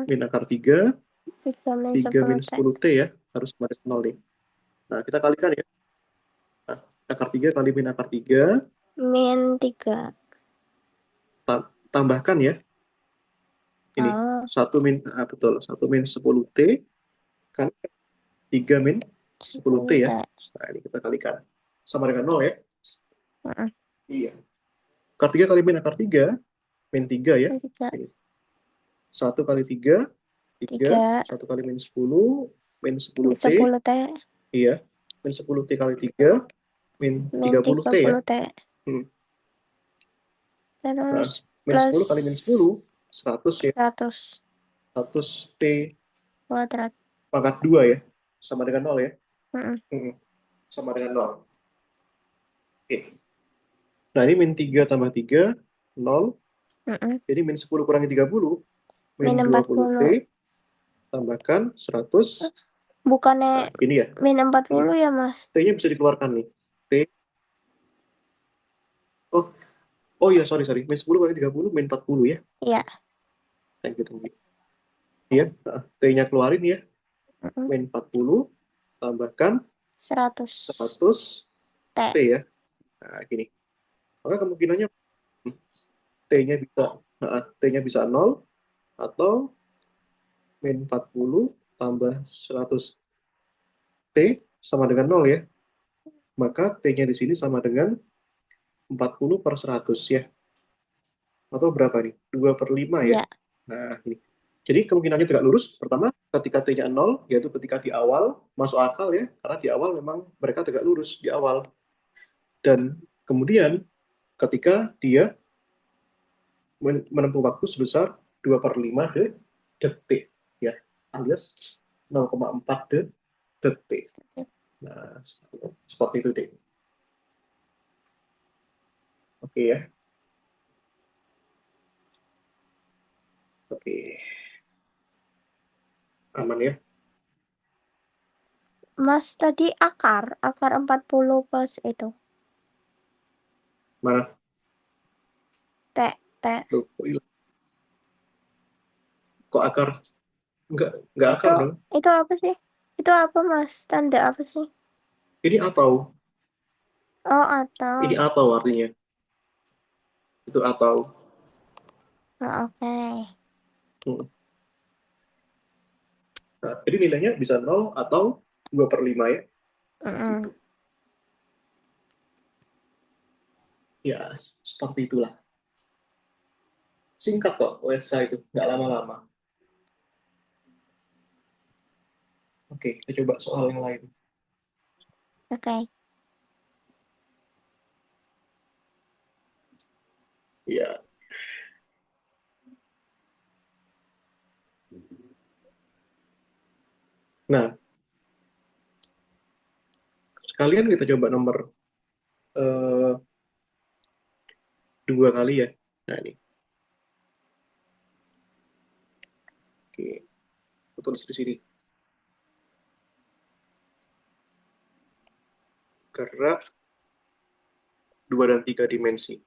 min akar 3, 3 min 3 min 10 T. 10T ya. Harus sama dengan 0 nih. Nah, kita kalikan ya. Nah, akar 3 kali min akar 3, Min 3. tambahkan ya. Ini, Oh, 1 min, betul, 1 min 10T, kan 3 min 10T 10 ya. T. Nah, ini kita kalikan. Sama dengan 0 ya. Heeh. Iya. Akar 3 kali min akar 3, min 3 ya. Min 3. Ini. 1 kali 3, 3. 3 1 kali min 10, min min 10T. 10 T. Iya. Min 10T kali 3, min Min 30T ya. 30 T. Nah, Terus min plus 10 kali min 10, 100 ya. 100 100T kuadrat. pangkat 2 ya. Sama dengan 0 ya. Heeh. Sama dengan 0. Oke. Nah, ini min 3 tambah 3, 0. Mm-mm. Jadi min 10 kurangi 30, min Min 20T, 40. tambahkan 100. Nah, Bukannya gini ya. min Ini 40 ya, Mas? T-nya bisa dikeluarkan nih. T, oh, oh iya, sorry. Min 10 kurangi 30, min 40 ya. Iya. Thank you. Iya, T-nya keluarin ya. Mm-mm. Min 40, tambahkan 100 100 T T. ya. Nah, gini. Maka kemungkinannya T-nya bisa T-nya bisa 0 atau min 40 tambah 100 T sama dengan 0 ya. Maka T-nya di sini sama dengan 40 per 100 ya. Atau berapa nih? 2 per 5 ya. Iya. Nah, ini. Jadi kemungkinannya tegak lurus. Pertama, ketika T-nya 0, yaitu ketika di awal, masuk akal ya. Karena di awal memang mereka tegak lurus di awal. Dan kemudian ketika dia menempuh waktu sebesar 2 per 5 detik ya, alias 0,4 detik. Nah, seperti itu deh. Oke ya. Oke, aman ya. Mas tadi akar 40 plus itu. Mana? T. T. Loh, kok akar? Enggak akar Itu dong. itu apa sih? Itu apa, Mas? Tanda apa sih? Ini atau. Oh, Ini atau. atau artinya. Itu atau. Oh, oke. Hmm. Nah, jadi nilainya bisa 0 atau 2 per 5 ya. Gitu. Mm-mm. Ya, seperti itulah. Singkat kok OSK itu, nggak lama-lama. Oke, kita coba soal yang lain. Oke. Ya, nah sekalian kita coba nomor 2 kali ya. Nah ini, oke, aku tulis di sini. Gerak 2 dan 3 dimensi.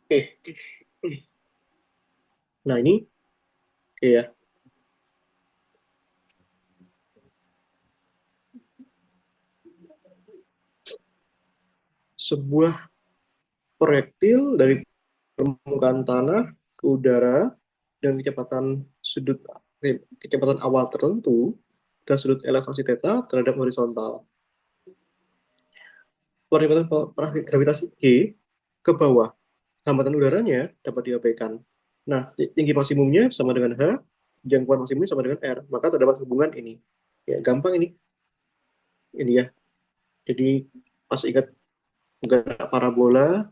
Oke, nah ini, oke ya. Sebuah proyektil dari permukaan tanah ke udara dan kecepatan awal tertentu dan sudut elevasi theta terhadap horizontal. Percepatan gravitasi G ke bawah, hambatan udaranya dapat diabaikan. Nah, tinggi maksimumnya sama dengan H, jangkauan maksimumnya sama dengan R. Maka terdapat hubungan ini. Ya, gampang ini. Ini ya. Jadi, pas ingat gerak parabola,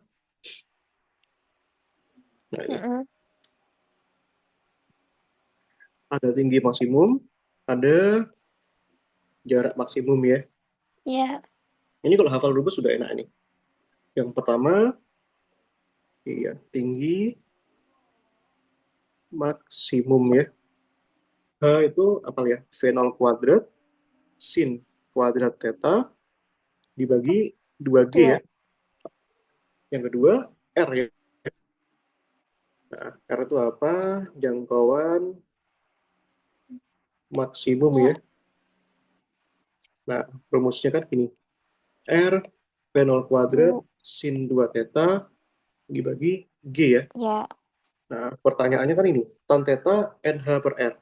nah ini. Mm-mm. Ada tinggi maksimum, ada jarak maksimum ya. Ya. Ini kalau hafal rumus sudah enak ini. Yang pertama, iya, tinggi maksimum ya. H itu apa ya? V0 kuadrat sin kuadrat theta dibagi 2G ya. Ya. Yang kedua, R ya. Nah, R itu apa? Jangkauan maksimum ya. Ya. Nah, rumusnya kan gini. R V0 kuadrat Bu. sin 2 theta dibagi G ya. Ya. Nah, pertanyaannya kan ini. Tan theta NH per R.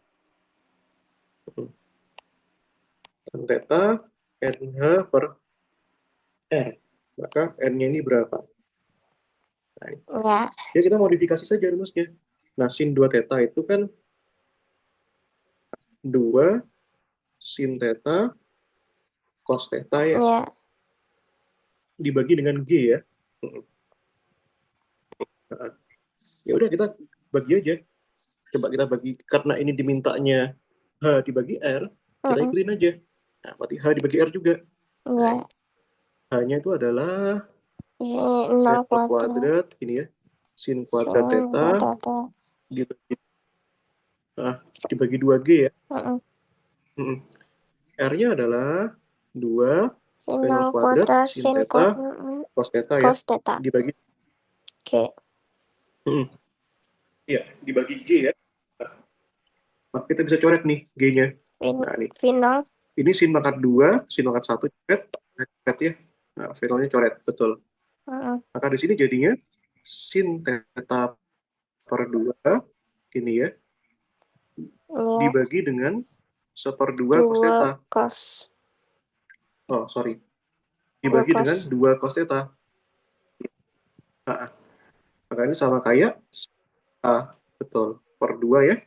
Tan theta NH per R. Maka N-nya ini berapa? Nah, Ya. ya kita modifikasi saja rumusnya. Nah, sin 2 theta itu kan 2 sin theta cos theta ya. Ya. Dibagi dengan G ya. Nah, ya udah kita bagi aja. Coba kita bagi, karena ini dimintanya H dibagi R, kita Mm-mm. ikutin aja. Nah, berarti H dibagi R juga. Nah, Ya, H-nya itu adalah ini sek 0 kuadrat kuadrat, ini ya, sin kuadrat sin theta, kuadrat. dibagi, dibagi 2G ya. Mm-mm. Mm-mm. R-nya adalah 2 Sin V0 0 kuadrat kuadrat sin sin theta cos theta ya, cos theta. dibagi, Oke, ya, dibagi G ya. Nah, kita bisa coret nih G-nya. Nah, nih. final. Ini sin pangkat 2, sin pangkat 1 coret, coret ya. Nah, V0-nya coret, betul. Mm-mm. Maka di sini jadinya sin theta per 2, ini ya, Ya, dibagi dengan 1/2 cos 2 theta. cos. Oh, sorry. 2 Dibagi dengan cos. 2 cos theta. Nah, maka ini sama kayak betul, per 2 ya,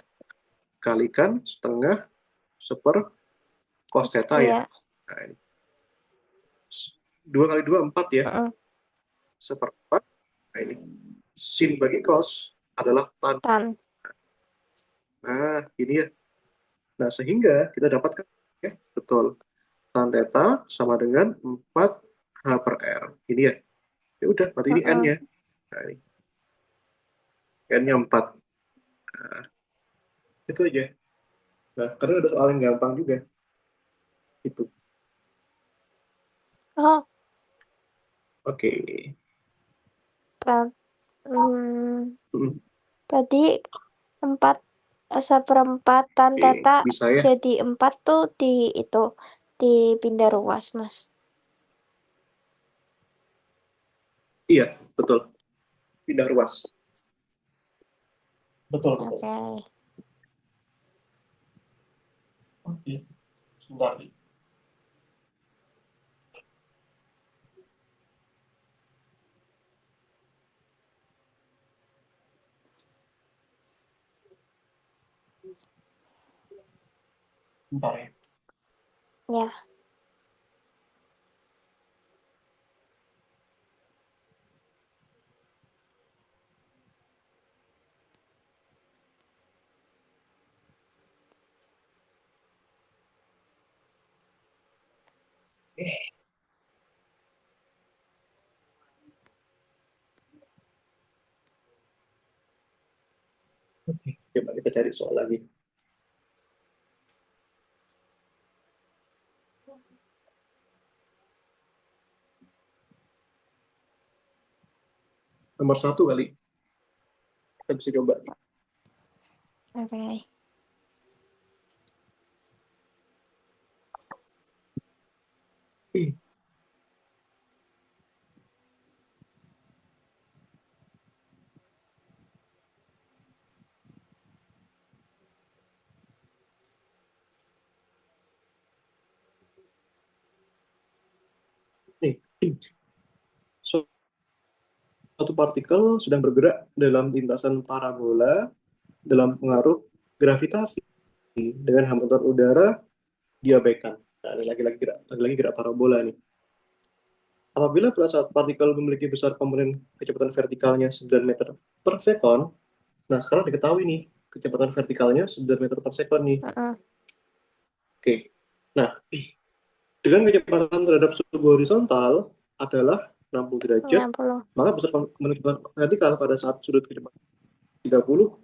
kalikan setengah seper cos theta ya. Iya. Nah, ini 2 kali 2 4 ya, Mm-mm. seperempat. Nah, ini sin bagi cos adalah tan. Tan. Nah, ini ya. Nah, sehingga kita dapatkan ya, betul. Tan theta sama dengan 4 H per R. Ini ya. Ya udah, berarti ini Mm-mm. N-nya. Nah, ini N-nya 4. Nah, itu aja. Nah, karena ada soal yang gampang juga. Itu. Oh, Oke. berat. Hmm, Hmm, tadi 4 seperempat tan Oke, theta bisa ya. jadi 4 tuh di itu dipindah ruas, Mas. Iya, betul. Pindah ruas. Betul, betul. Oke. Oke, sebentar nih. Sebentar ya. Ya. Oke, coba kita cari soal lagi. Nomor 1 kali. Kita bisa coba. Oke. Hmm, Nih, suatu partikel sedang bergerak dalam lintasan parabola dalam pengaruh gravitasi dengan hambatan udara diabaikan. Nah, ini lagi-lagi gerak parabola nih. Apabila pada saat partikel memiliki besar komponen kecepatan vertikalnya 9 meter per sekon, nah sekarang diketahui nih kecepatan vertikalnya 9 meter per sekon nih. Mm-mm. Oke. Nah, dengan kecepatan terhadap suhu horizontal adalah 60 derajat, 60. maka besar komponen kecepatan vertikal pada saat sudut kecepatan 30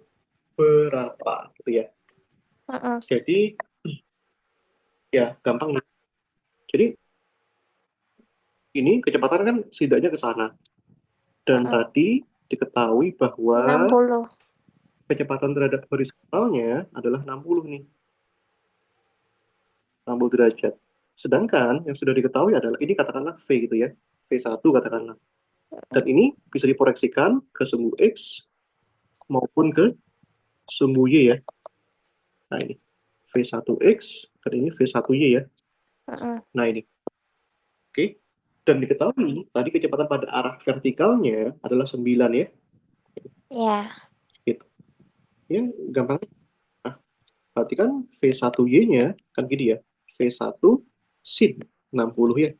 berapa gitu ya. Mm-mm. Jadi ya gampang nih. Jadi ini kecepatan kan setidaknya ke sana. Dan Mm-mm. tadi diketahui bahwa 60. kecepatan terhadap horizontalnya adalah 60 nih, 60 derajat. Sedangkan yang sudah diketahui adalah ini katakanlah V gitu ya, V1 katakanlah. Dan ini bisa diproyeksikan ke sumbu X maupun ke sumbu Y ya. Nah ini V1X dan ini V1Y ya. Mm-mm. Nah ini, oke. Dan diketahui tadi kecepatan pada arah vertikalnya adalah 9 ya. Ya. Gitu. Ya, gampang. Nah, berarti kan V1Y-nya kan gini ya. V1 sin 60 ya.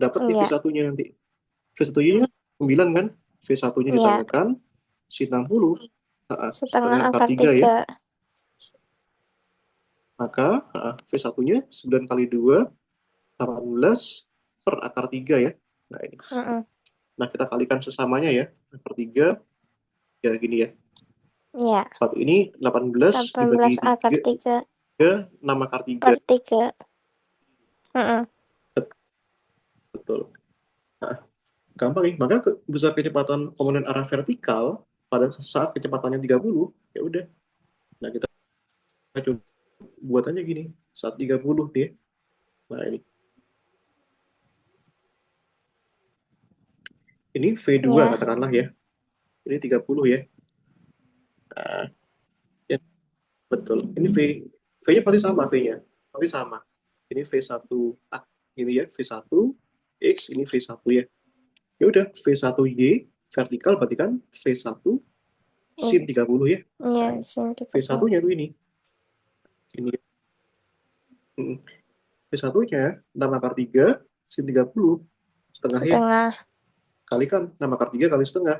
Dapat nih Ya. V1-nya nanti. V1Y-nya 9 kan? V1-nya Ya. ditambahkan sin 60. setengah akar akar 3 ya. 3. Maka V1-nya 9 kali 2, 18 per akar 3 ya. Nah, ini. Nah, kita kalikan sesamanya ya. Akar 3, ya gini ya. Ya, Satu ini 18 dibagi 18 akar 3, 3 6 akar 3. per 3. Betul. Nah, gampang nih. Maka besar kecepatan komponen arah vertikal pada saat kecepatannya 30, ya udah. Nah, kita coba buat aja gini. Saat 30 dia. Nah, ini. Ini V2 Ya, katakanlah ya. Ini 30 ya. Nah, ya, betul. Ini V-nya pasti sama V-nya. Pasti sama. Ini V1 ini ya, V1 X, ini V1 ya. Ya udah, V1Y vertikal berarti kan V1 sin 30 ya. ya, Nah, sin 30. V1-nya tuh ini. Ini ya. V1-nya 6 akar 3 sin 30 setengah ya. Setengah Kalikan 6 akar 3 kali setengah.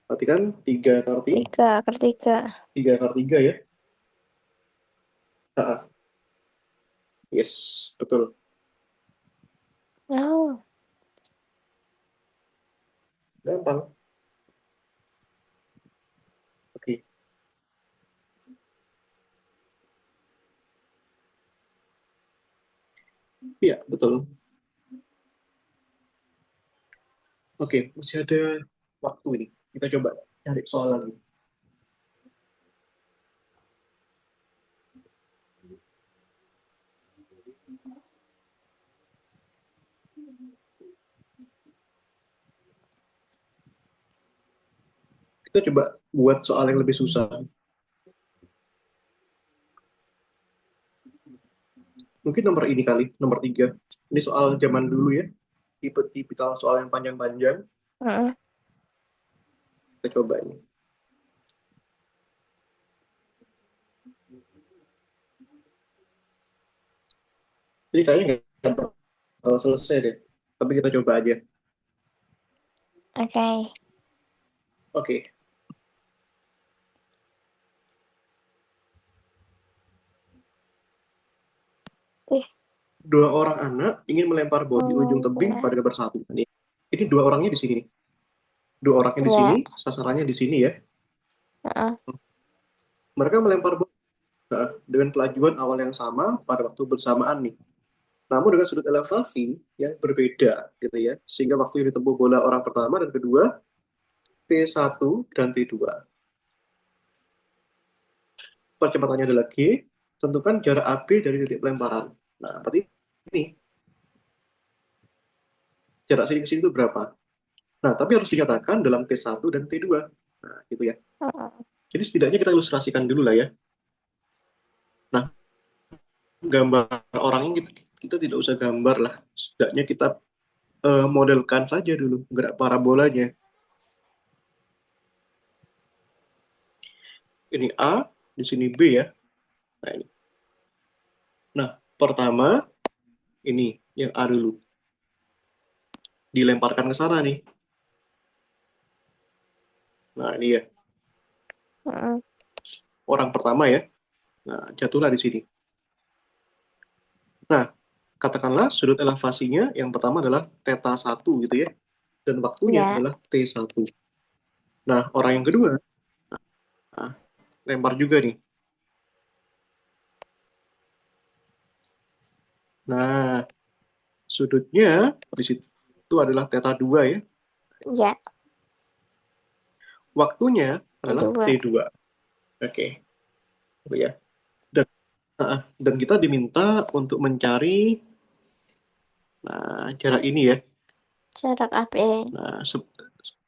Berarti kan 3 akar 3 akar 3. 3 akar 3 ya. Nah, yes, betul. Oh, Gampang. Oke. Iya, betul. Oke, masih ada waktu ini. Kita coba cari soal lagi. Kita coba buat soal yang lebih susah. Mungkin nomor ini kali, nomor 3. Ini soal zaman dulu ya. Tipikal soal yang panjang-panjang. Kita coba ini. Ini kayaknya nggak bakal selesai deh. Tapi kita coba aja. oke. Oke. Dua orang anak ingin melempar bom di ujung tebing pada gambar 1. Ini dua orangnya di sini. Dua orangnya di sini, Ya, sasarannya di sini ya. heeh. Mereka melempar bom dengan kelajuan awal yang sama pada waktu bersamaan nih. Namun dengan sudut elevasi yang berbeda gitu ya. Sehingga waktu yang ditempuh bola orang pertama dan kedua T1 dan T2. Percepatannya adalah G, tentukan jarak AB dari titik pelemparan. Nah, berarti ini jarak sini ke sini itu berapa? Nah, tapi harus dinyatakan dalam T1 dan T2. Nah, gitu ya. Jadi setidaknya kita ilustrasikan dulu lah ya. Nah, gambar orangnya kita tidak usah gambar lah. Setidaknya kita modelkan saja dulu gerak parabolanya. Ini A, di sini B ya. Nah, ini. Nah, pertama ini yang A dulu. Dilemparkan ke sana nih. Nah, ini ya. Orang pertama ya. Nah, jatuhlah di sini. Nah, katakanlah sudut elevasinya yang pertama adalah theta 1 gitu ya. Dan waktunya Ya, adalah T1. Nah, orang yang kedua, nah, lempar juga nih. Nah, sudutnya di situ adalah theta 2 ya. ya, Waktunya adalah kedua. T2. Oke, gitu ya. Dan, dan kita diminta untuk mencari jarak ini ya. Jarak AB. Nah,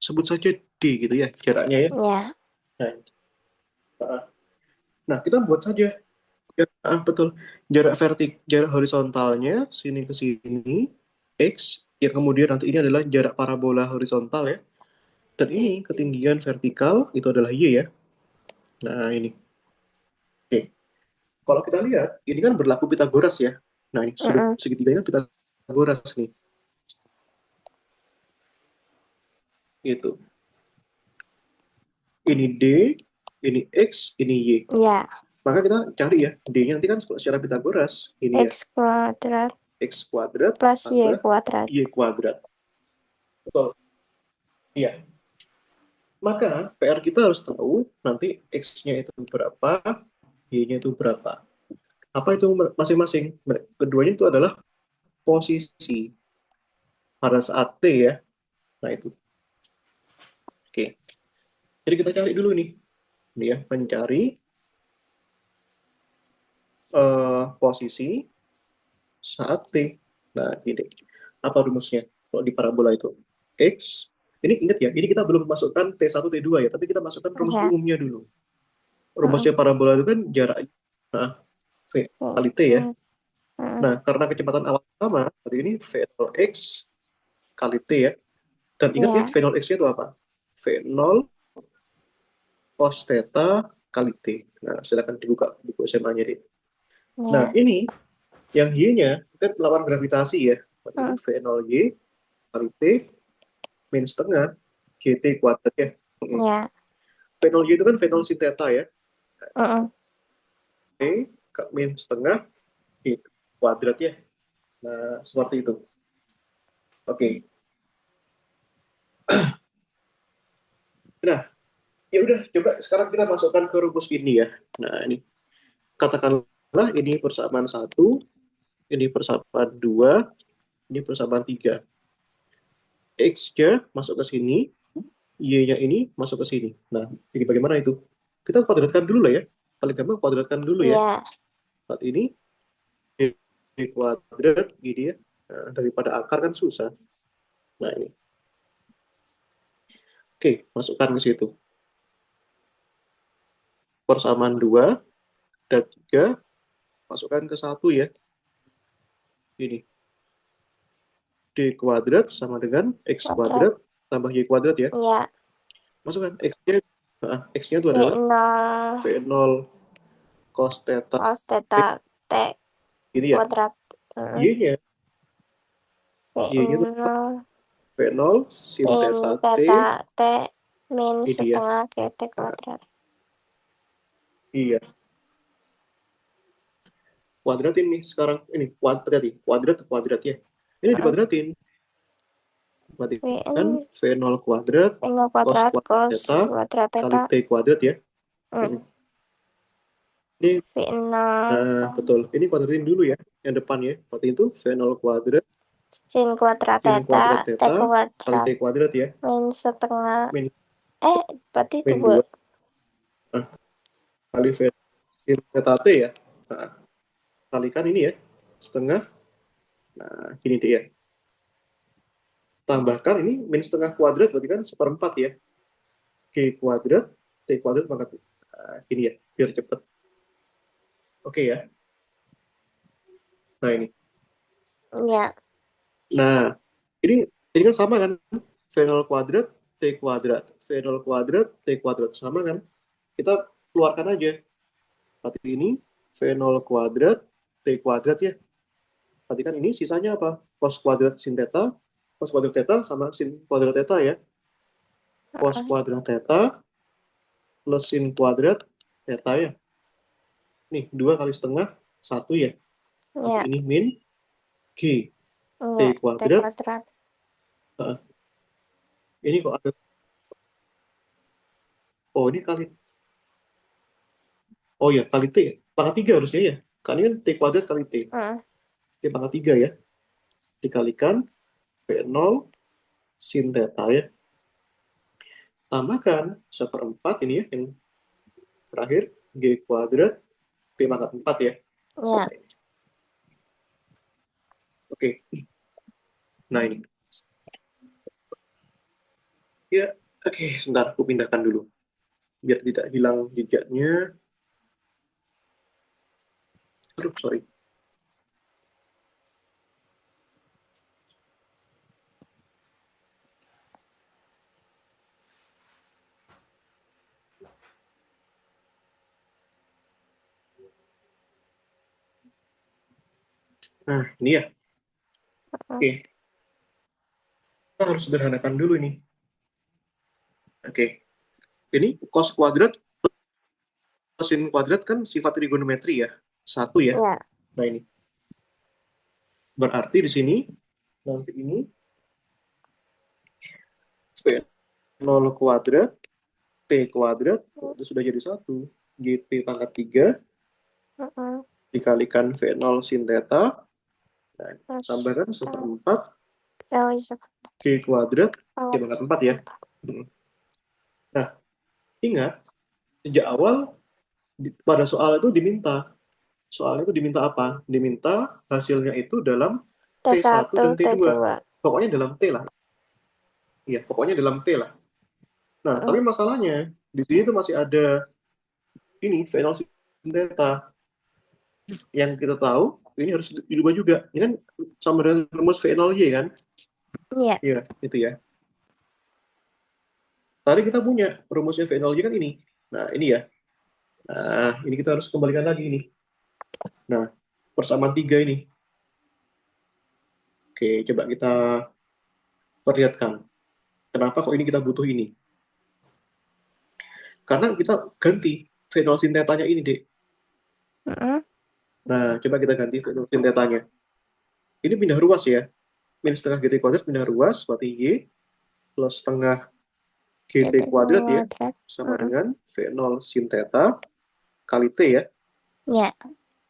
sebut saja D gitu ya, jaraknya ya. Ya, Nah, nah, kita buat saja. Ya, betul. Jarak horizontalnya sini ke sini X, yang kemudian nanti ini adalah jarak parabola horizontal ya. Dan ini ketinggian vertikal itu adalah Y ya. Nah, ini. Oke. Kalau kita lihat, ini kan berlaku Pitagoras ya. Nah, ini sudut segitiganya Pitagoras nih. Gitu. ini D, ini X, ini Y. Ya, Maka kita cari ya, D-nya nanti kan secara Pitagoras. Ini ya, X kuadrat X kuadrat plus Y tambah kuadrat. Y kuadrat. Betul. Iya. Maka PR kita harus tahu nanti X-nya itu berapa, Y-nya itu berapa. Apa itu masing-masing? Keduanya itu adalah posisi pada saat T ya. Nah itu. Oke. Jadi kita cari dulu nih. Ini ya, mencari posisi saat T. Nah, ini. Apa rumusnya? Kalau di parabola itu. X. Ini ingat ya, ini kita belum masukkan T1, T2 ya, tapi kita masukkan rumus Ya. umumnya dulu. Rumusnya parabola itu kan jarak nah, V kali T ya. Nah, karena kecepatan awal sama, berarti ini V0X kali T ya. Dan ingat ya, Ya. V0X-nya itu apa? V0 cos theta kali T. Nah, silakan dibuka buku SMA-nya deh. Nah, Ya. ini yang Y-nya kan melawan gravitasi ya. Berarti ini V0Y kali T min setengah GT kuadrat ya. Ya. V0Y itu kan V0 sin theta ya. Mm-mm. T min setengah G kuadrat ya. Nah, seperti itu. Oke. Nah, ya udah coba sekarang kita masukkan ke rumus ini ya. Nah, ini katakanlah ini persamaan satu, ini persamaan dua, ini persamaan tiga. X-nya masuk ke sini, Y-nya ini masuk ke sini. Nah, jadi bagaimana itu? Kita kuadratkan dulu lah ya. Paling gampang kuadratkan dulu ya. Ya. Saat ini Y kuadrat gini ya. Nah, daripada akar kan susah. Nah, ini. Oke, masukkan ke situ. Persamaan 2 dan 3 masukkan ke satu ya. Ini. D kuadrat sama dengan X Kuadrat. kuadrat tambah Y kuadrat ya. Ya. Masukkan X-nya. Nah, X-nya itu adalah V0 V0 cos theta cos theta T ini ya. kuadrat. Y-nya Y-nya itu V0 V0 sin sin theta T theta T min ini ya. setengah GT Nah, kuadrat. iya. Kuadratin nih sekarang. Ini kuadrat kuadrat ya. Ini dikuadratin. Berarti kan Vn V0 kuadrat V0 cos kuadrat kuadrat cos theta kuadrat kali theta. T kuadrat ya. Ini V0 betul. Ini kuadratin dulu ya. Yang depan ya. Berarti itu V0 kuadrat sin kuadrat sin theta kuadrat T theta kali T kuadrat kuadrat ya. min setengah Min berarti itu min 2 buat kali V sin theta T ya. Nah, kalikan ini ya. Setengah. Nah, gini deh ya. Tambahkan ini min setengah kuadrat berarti kan seperempat ya. G kuadrat, T kuadrat maka gini ya. Biar cepet. Oke ya. Nah ini. ya. Nah, ini kan sama kan? V0 kuadrat, T kuadrat. V0 kuadrat, T kuadrat. Sama kan? Kita keluarkan aja. Berarti ini V0 kuadrat, T kuadrat ya. Berarti kan ini sisanya apa? Cos kuadrat sin theta, cos kuadrat theta sama sin kuadrat theta ya. Cos kuadrat theta plus sin kuadrat theta ya. Nih, 2 kali setengah, 1 ya. Berarti Ya. ini min G. T Ya. T kuadrat. kuadrat. Ini kok ada. Oh, ini kali. Oh ya, kali T ya. Pangkat 3 harusnya ya. Kan ini kan T kuadrat kali T. T pangkat 3 ya. Dikalikan V0 sin theta ya. Tambahkan seperempat ini ya. Yang terakhir, G kuadrat T pangkat 4 ya. Ya. Oke. Nah ini. Ya, oke. Sebentar, aku pindahkan dulu. Biar tidak hilang jejaknya. Aduh, sorry. Nah, ini ya. Oke. Kita harus sederhanakan dulu ini. Oke. Ini cos kuadrat plus sin kuadrat kan sifat trigonometri ya. 1 ya. Ya. Nah, ini. Berarti di sini nanti ini V0 kuadrat T kuadrat itu sudah jadi 1. GT pangkat 3 Mm-mm. dikalikan V0 sin theta. Nah, Terus tambahkan seperempat oh, iya. G kuadrat T Oh, pangkat 4 ya. Nah, ingat sejak awal pada soal itu diminta. Soalnya itu diminta apa? Diminta hasilnya itu dalam T1 T1, dan T2. T2. Pokoknya dalam T lah. Iya, pokoknya dalam T lah. Nah, Mm-mm. tapi masalahnya di sini tuh masih ada ini V0 sin theta. Yang kita tahu ini harus dirubah juga. Ini kan sama dengan rumus V0Y kan? Iya. Iya, itu ya. Tadi kita punya rumusnya V0Y kan ini. Nah, ini ya. Nah, ini kita harus kembalikan lagi ini. Nah, persamaan 3 ini. Oke, coba kita perlihatkan. Kenapa kok ini kita butuh ini? Karena kita ganti V0 sin tetanya ini, Dek. Mm-mm. Nah, coba kita ganti V0 sin tetanya. Ini pindah ruas ya. Min setengah GT kuadrat pindah ruas, berarti Y plus setengah GT GT kuadrat ya. kuadrat. Sama Mm-mm. dengan V0 sin theta kali T ya. Ya.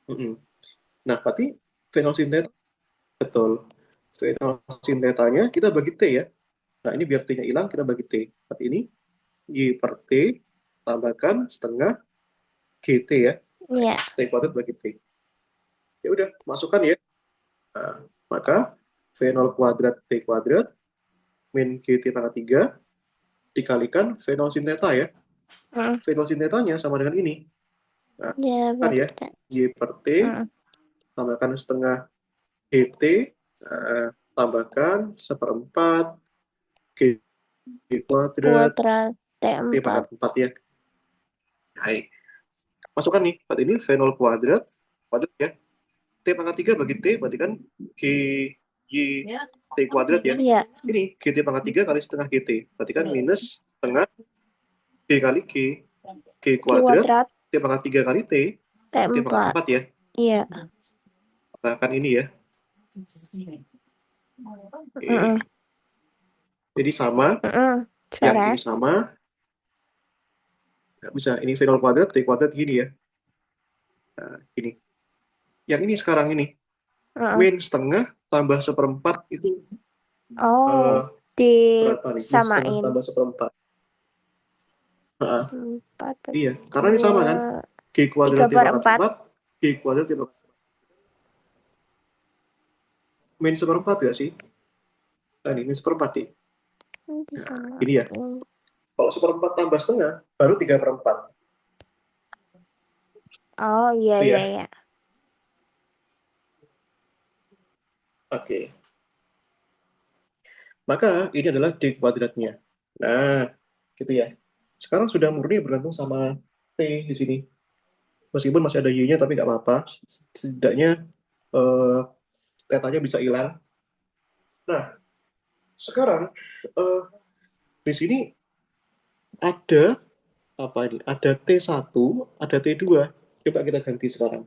Mm-mm. Nah, berarti V0 sin theta betul. V0 sin tetanya kita bagi T ya. Nah, ini biar T-nya hilang, kita bagi T. Berarti ini Y per T tambahkan setengah GT ya. Ya. T kuadrat bagi T. Ya udah, masukkan ya. Nah, maka V0 kuadrat T kuadrat min GT pangkat 3 dikalikan V0 sin theta ya. Mm-mm. V0 sin tetanya sama dengan ini. Nah, Ya, kan ya. betul. Y per T Mm-mm. tambahkan setengah GT tambahkan seperempat G kuadrat Kuadrat T T4. pangkat 4 ya. Hai. Masukkan nih, berarti ini V0 kuadrat ya. T pangkat 3 bagi T, berarti kan G, Y, T kuadrat ya. Ya. Ini GT pangkat 3 kali setengah GT. Berarti kan minus setengah G kali G. G kuadrat, Kuadrat T pangkat 3 kali T, T pangkat T4. 4 ya. Iya. Bahkan ini ya. Oke. Mm-mm. Jadi sama, Mm-mm. yang ini Beres. sama. Nggak bisa, ini V0 kuadrat, T kuadrat gini ya. Nah, gini. Yang ini sekarang ini. Mm-mm. Min setengah tambah seperempat itu Oh, eh, berapa nih? Min setengah disamain. tambah seperempat. Nah, 4 per iya, karena ini sama kan. 2. G kuadrat 3 T per pangkat 4. 4, G kuadrat T pangkat min seperempat gak sih? Nah, ini min seperempat nih. Nah, ini ya. Disamain. Kalau seperempat tambah setengah, baru 3 per 4. Oh, iya, Itu iya, ya. iya. Oke. Maka ini adalah D kuadratnya. Nah, gitu ya. Sekarang sudah murni bergantung sama T di sini. Meskipun masih ada Y-nya, tapi nggak apa-apa. Setidaknya eh, tetanya bisa hilang. Nah, sekarang eh, di sini ada apa ini? Ada T1, ada T2. Coba kita ganti sekarang.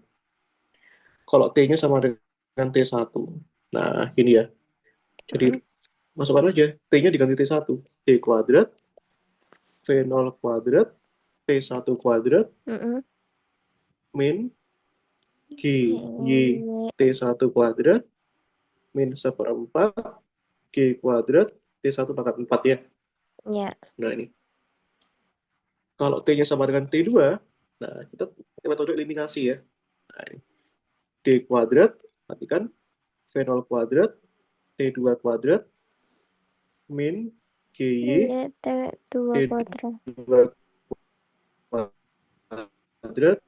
Kalau T-nya sama dengan T1. Nah, ini ya. Jadi Mm-mm. masukkan aja. T-nya diganti T1. T kuadrat, V0 kuadrat, T1 kuadrat, Mm-mm. min G, Y, Ini. T1 kuadrat, min seperempat, G kuadrat, T1 pangkat 4 ya. Ya. Nah, ini. Kalau T-nya sama dengan T2, nah kita pakai metode eliminasi ya. Nah, ini. D kuadrat, perhatikan V0 kuadrat, T2 kuadrat, min GY, Iya, T2 kuadrat. T2 kuadrat,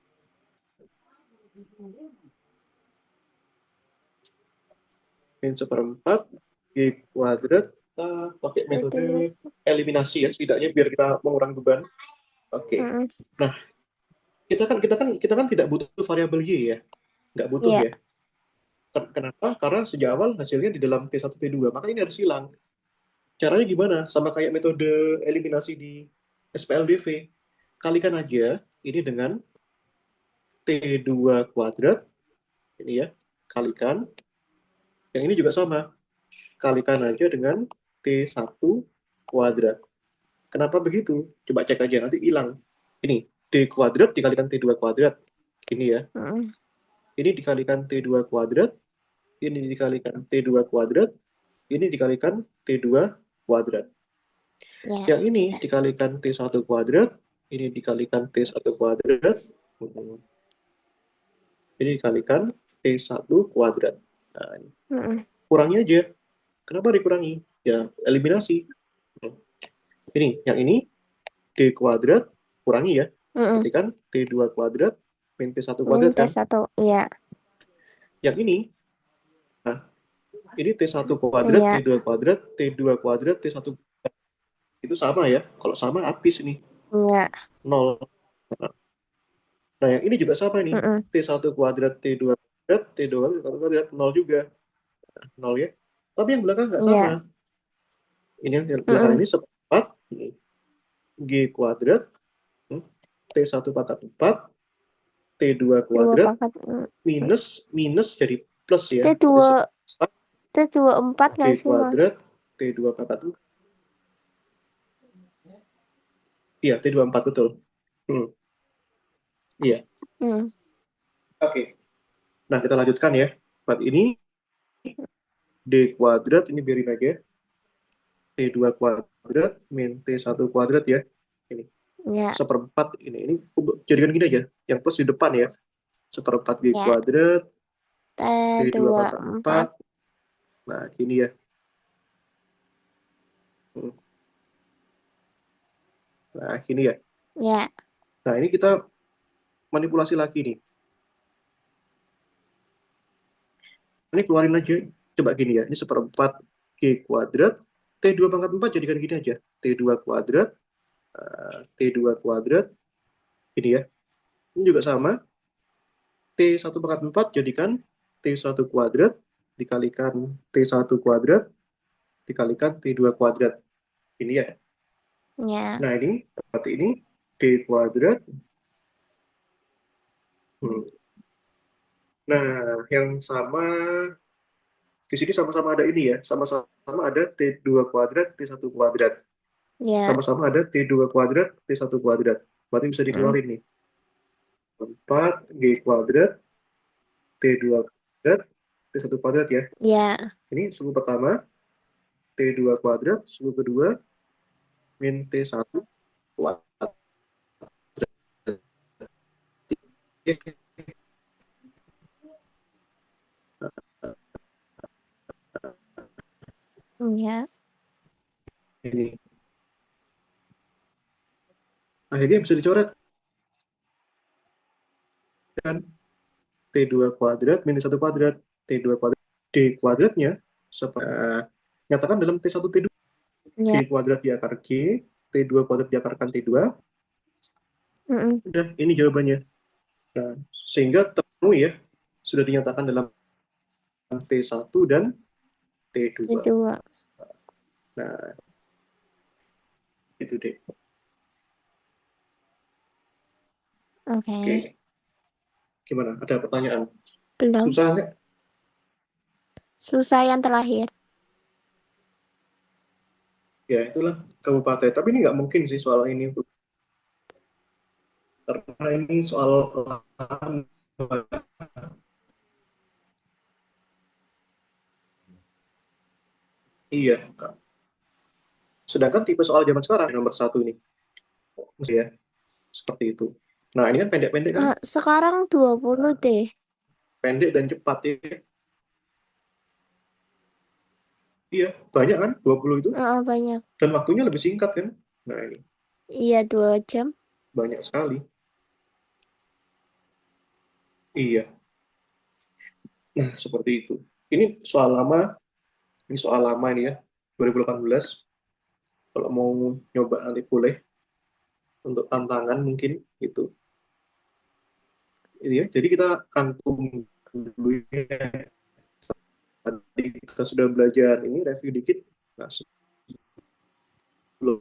min seperempat, G kuadrat, kita pakai metode T2. eliminasi ya, setidaknya biar kita mengurangi beban. Oke. Mm-mm. Nah, kita kan tidak butuh variabel Y ya. Nggak butuh Iya. ya. Kenapa? Karena sejak awal hasilnya di dalam T1, T2. Maka ini harus hilang. Caranya gimana? Sama kayak metode eliminasi di SPLDV. Kalikan aja ini dengan T2 kuadrat, ini ya, kalikan. Yang ini juga sama, kalikan aja dengan T1 kuadrat. Kenapa begitu? Coba cek aja, nanti hilang. Ini, D kuadrat dikalikan T2 kuadrat. Gini ya, ini dikalikan T2 kuadrat, ini dikalikan T2 kuadrat, ini dikalikan T2 kuadrat. Ya. Yang ini dikalikan T1 kuadrat, ini dikalikan T1 kuadrat, ini dikalikan T1 kuadrat. Nah, kurangi aja. Kenapa dikurangi? Ya, eliminasi. Ini, yang ini D kuadrat, kurangi ya. Berarti kan T2 kuadrat min T1 kuadrat kan. T1, iya. Yang ini T1 kuadrat, Iya. T2 kuadrat, T2 kuadrat, T1 kuadrat. Itu sama ya. Kalau sama habis ini. Iya. 0. Nah, yang ini juga sama nih. T1 kuadrat, T2 kuadrat, T2 kuadrat, kuadrat, 0 juga. 0 ya. Tapi yang belakang nggak sama. Iya. Ini yang belakang ini seperempat. G kuadrat, T1 pangkat 4, T2 Dua kuadrat, pangkat minus jadi plus ya. T2 Jadi seperempat T24 G nggak sih, Mas? kuadrat, T2 pangkat 4. Iya, T24 betul. Iya. Oke. Nah, kita lanjutkan ya. Buat ini D kuadrat, ini biarin aja. T2 kuadrat min T1 kuadrat ya. Ini. Ya. Seperempat ini. Ini jadikan gini aja. Yang plus di depan ya. Seperempat G Ya. kuadrat, T2 pangkat 4. T24. Nah, gini ya. Nah, gini ya. Ya. Nah, ini kita manipulasi lagi nih. Ini keluarin aja. Coba gini ya. Ini seperempat G kuadrat. T2 pangkat 4 jadikan gini aja. T2 kuadrat. T2 kuadrat. Ini ya. Ini juga sama. T1 pangkat 4 jadikan T1 kuadrat dikalikan T1 kuadrat dikalikan T2 kuadrat. Ini ya. Ya. Nah, ini berarti ini D kuadrat. Nah, yang sama di sini sama-sama ada ini ya. Sama-sama ada T2 kuadrat, T1 kuadrat. Ya. Sama-sama ada T2 kuadrat, T1 kuadrat. Berarti bisa dikeluarin nih. 4 G kuadrat, T2 kuadrat, T1 kuadrat ya. Ya. Ini suku pertama, T2 kuadrat, suku kedua, min T1 kuadrat. Ya. Ini. Akhirnya bisa dicoret kan. T2 kuadrat minus 1 kuadrat. T2 kuadrat. D kuadratnya nyatakan dalam T1 T2. G Ya. kuadrat diakar G, T2 kuadrat diakarkan T2. Udah, ini jawabannya. Nah, sehingga terpenuhi ya. Sudah dinyatakan dalam T1 dan T2. T2. Nah, itu deh. Oke. Gimana? Ada pertanyaan? Belum. Susah nggak? Susah yang terakhir. Ya, itulah kabupaten. Tapi ini nggak mungkin sih soal ini. Karena ini soal lahan. Iya, Kak. Sedangkan tipe soal zaman sekarang nomor satu ini. Ya, seperti itu. Nah, ini kan pendek-pendek kan? Sekarang 20 deh. Pendek dan cepat ya. Iya, banyak kan? 20 itu. Banyak. Dan waktunya lebih singkat kan? Nah, ini. Iya, 2 jam. Banyak sekali. Iya. Nah, seperti itu. Ini soal lama. Ini soal lama ini ya. 2018. Kalau mau nyoba nanti boleh. Untuk tantangan mungkin itu. Ini ya. Jadi kita rangkum dulu ya. Tadi kita sudah belajar ini, review dikit. Nah, sebelum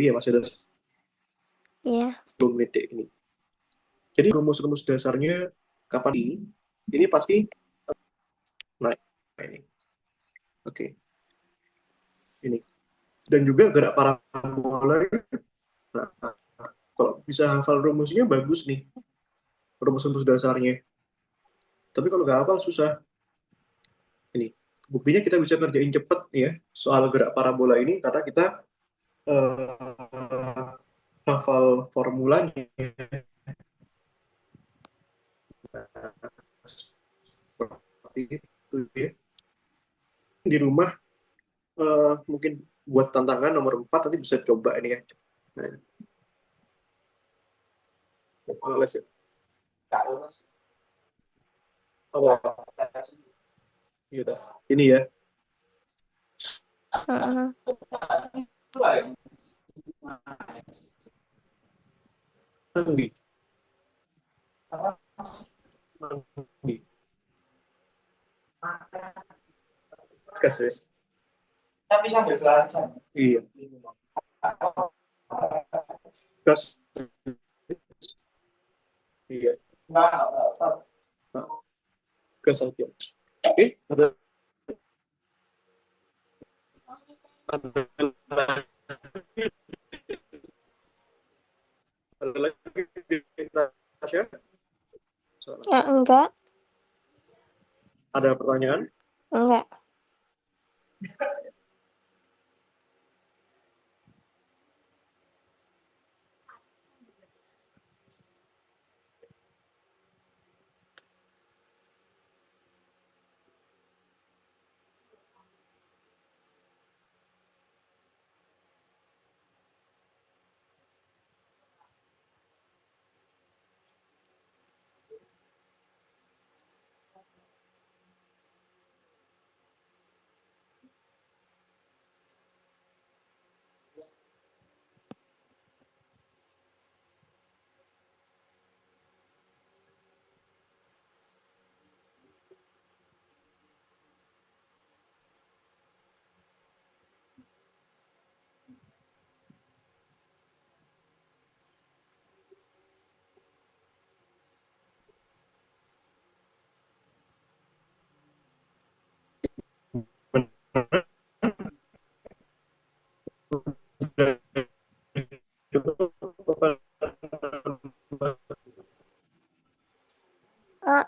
ya, masih ada Iya. 10 menit deh ini. Jadi rumus-rumus dasarnya kapan ini pasti naik. Nah, ini. Oke. Ini. Dan juga gerak parabola. Nah, kalau bisa hafal rumusnya bagus nih. Rumus-rumus dasarnya. Tapi kalau nggak hafal susah. Ini. Buktinya kita bisa kerjain cepet ya soal gerak parabola ini karena kita hafal formulanya. Seperti itu ya. Di rumah mungkin buat tantangan nomor 4 nanti bisa coba ini ya. Nah, les ya. Oh, gitu. Ini ya. Heeh. Nanggi. Nanggi. Gas, wes. Tapi sambil belajar. Iya. Gas. Iya. Nah, Nah, gas aja. Oke, ada lagi Tasya? Enggak. Ada pertanyaan? Enggak.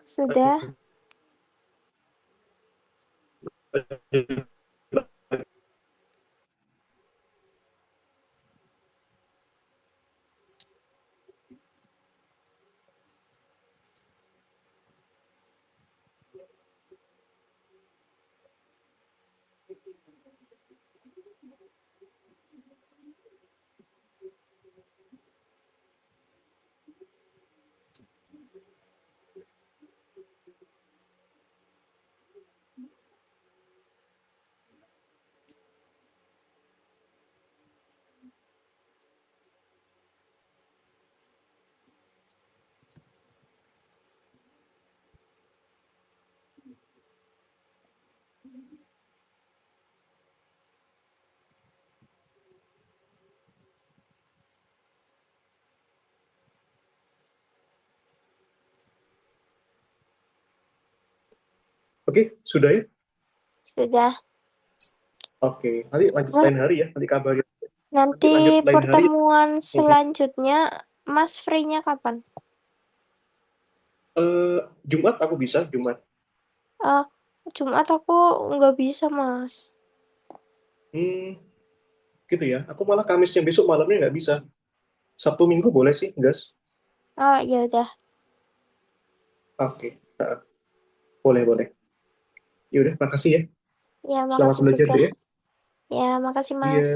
Sudah. Oke, sudah ya? Sudah. Oke, nanti lanjut Nah, lain hari ya, nanti kabarin. nanti lanjut lain hari. pertemuan selanjutnya Mas free-nya kapan? Jumat aku bisa, Jumat. Jumat aku nggak bisa, Mas. Gitu ya. Aku malah Kamisnya besok malamnya nggak bisa. Sabtu Minggu boleh sih, gas. Ya udah. Oke, nah, boleh boleh. Ya udah, makasih ya. Ya, Selamat makasih belajar juga. deh ya. Ya, makasih, Iya. Mas.